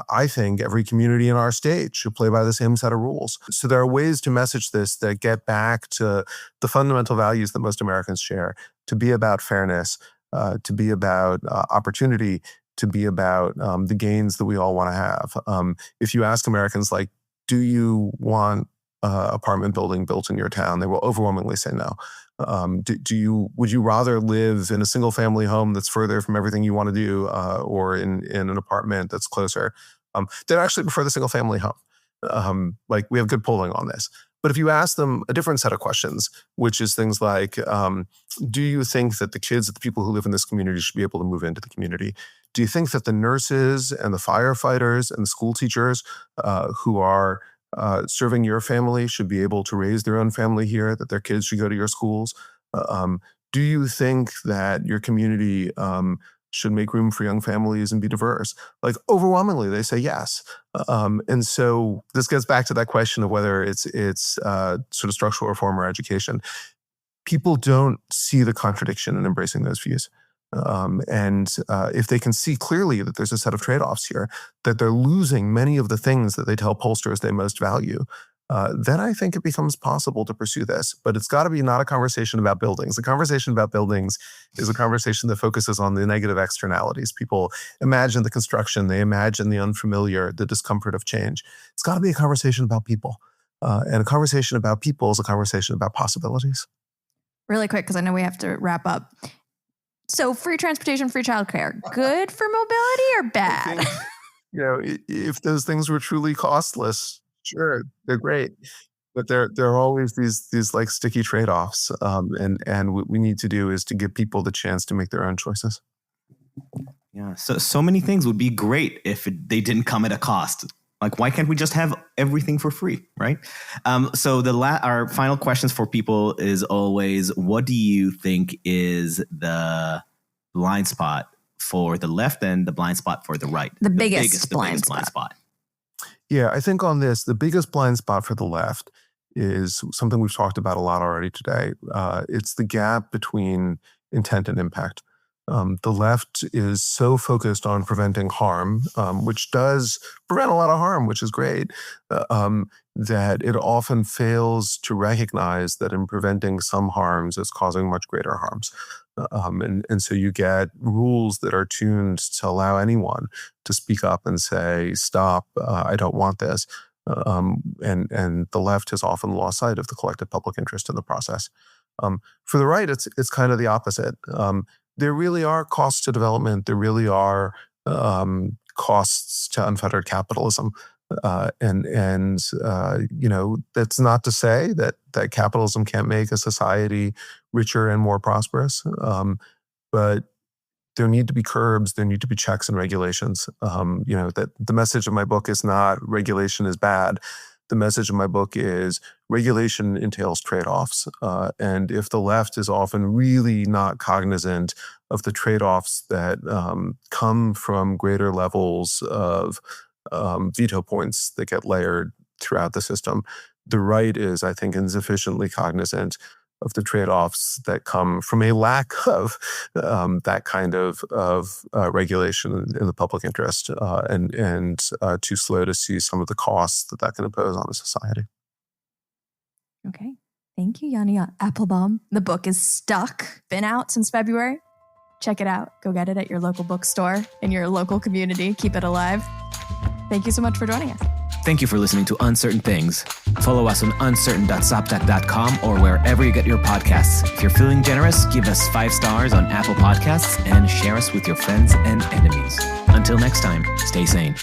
I think every community in our state should play by the same set of rules. So there are ways to message this that get back to the fundamental values that most Americans share, to be about fairness, to be about opportunity, to be about the gains that we all want to have. If you ask Americans, like, do you want apartment building built in your town? They will overwhelmingly say no. Would you rather live in a single family home that's further from everything you want to do, or in an apartment that's closer? They'd actually prefer the single family home. We have good polling on this. But if you ask them a different set of questions, which is things like, do you think that the kids of the people who live in this community should be able to move into the community? Do you think that the nurses and the firefighters and the school teachers who are serving your family should be able to raise their own family here, that their kids should go to your schools? Do you think that your community should make room for young families and be diverse? Like, overwhelmingly, they say yes. And so this gets back to that question of whether it's sort of structural reform or education. People don't see the contradiction in embracing those views. And if they can see clearly that there's a set of trade-offs here, that they're losing many of the things that they tell pollsters they most value, then I think it becomes possible to pursue this. But it's got to be not a conversation about buildings. The conversation about buildings is a conversation that focuses on the negative externalities. People imagine the construction, they imagine the unfamiliar, the discomfort of change. It's got to be a conversation about people. And a conversation about people is a conversation about possibilities. Really quick, because I know we have to wrap up. So free transportation, free childcare, good for mobility or bad? I think, if those things were truly costless, sure, they're great. But there are always these like sticky trade-offs. And what we need to do is to give people the chance to make their own choices. Yeah. So many things would be great if they didn't come at a cost. Like, why can't we just have everything for free, right? So our final questions for people is always, what do you think is the blind spot for the left and the blind spot for the right? The biggest blind spot. Yeah, I think on this, the biggest blind spot for the left is something we've talked about a lot already today. It's the gap between intent and impact. The left is so focused on preventing harm, which does prevent a lot of harm, which is great, that it often fails to recognize that in preventing some harms, it's causing much greater harms. And so you get rules that are tuned to allow anyone to speak up and say, stop, I don't want this. And the left has often lost sight of the collective public interest in the process. For the right, it's kind of the opposite. There really are costs to development. There really are costs to unfettered capitalism. And that's not to say that capitalism can't make a society richer and more prosperous. But there need to be curbs. There need to be checks and regulations. That the message of my book is not regulation is bad. The message of my book is regulation entails trade-offs. And if the left is often really not cognizant of the trade-offs that come from greater levels of veto points that get layered throughout the system, the right is, I think, insufficiently cognizant of the trade-offs that come from a lack of that kind of regulation in the public interest, and too slow to see some of the costs that can impose on a society. Okay. Thank you, Yoni Appelbaum. The book is Stuck. Been out since February. Check it out. Go get it at your local bookstore in your local community. Keep it alive. Thank you so much for joining us. Thank you for listening to Uncertain Things. Follow us on uncertain.substack.com or wherever you get your podcasts. If you're feeling generous, give us 5 stars on Apple Podcasts and share us with your friends and enemies. Until next time, stay sane.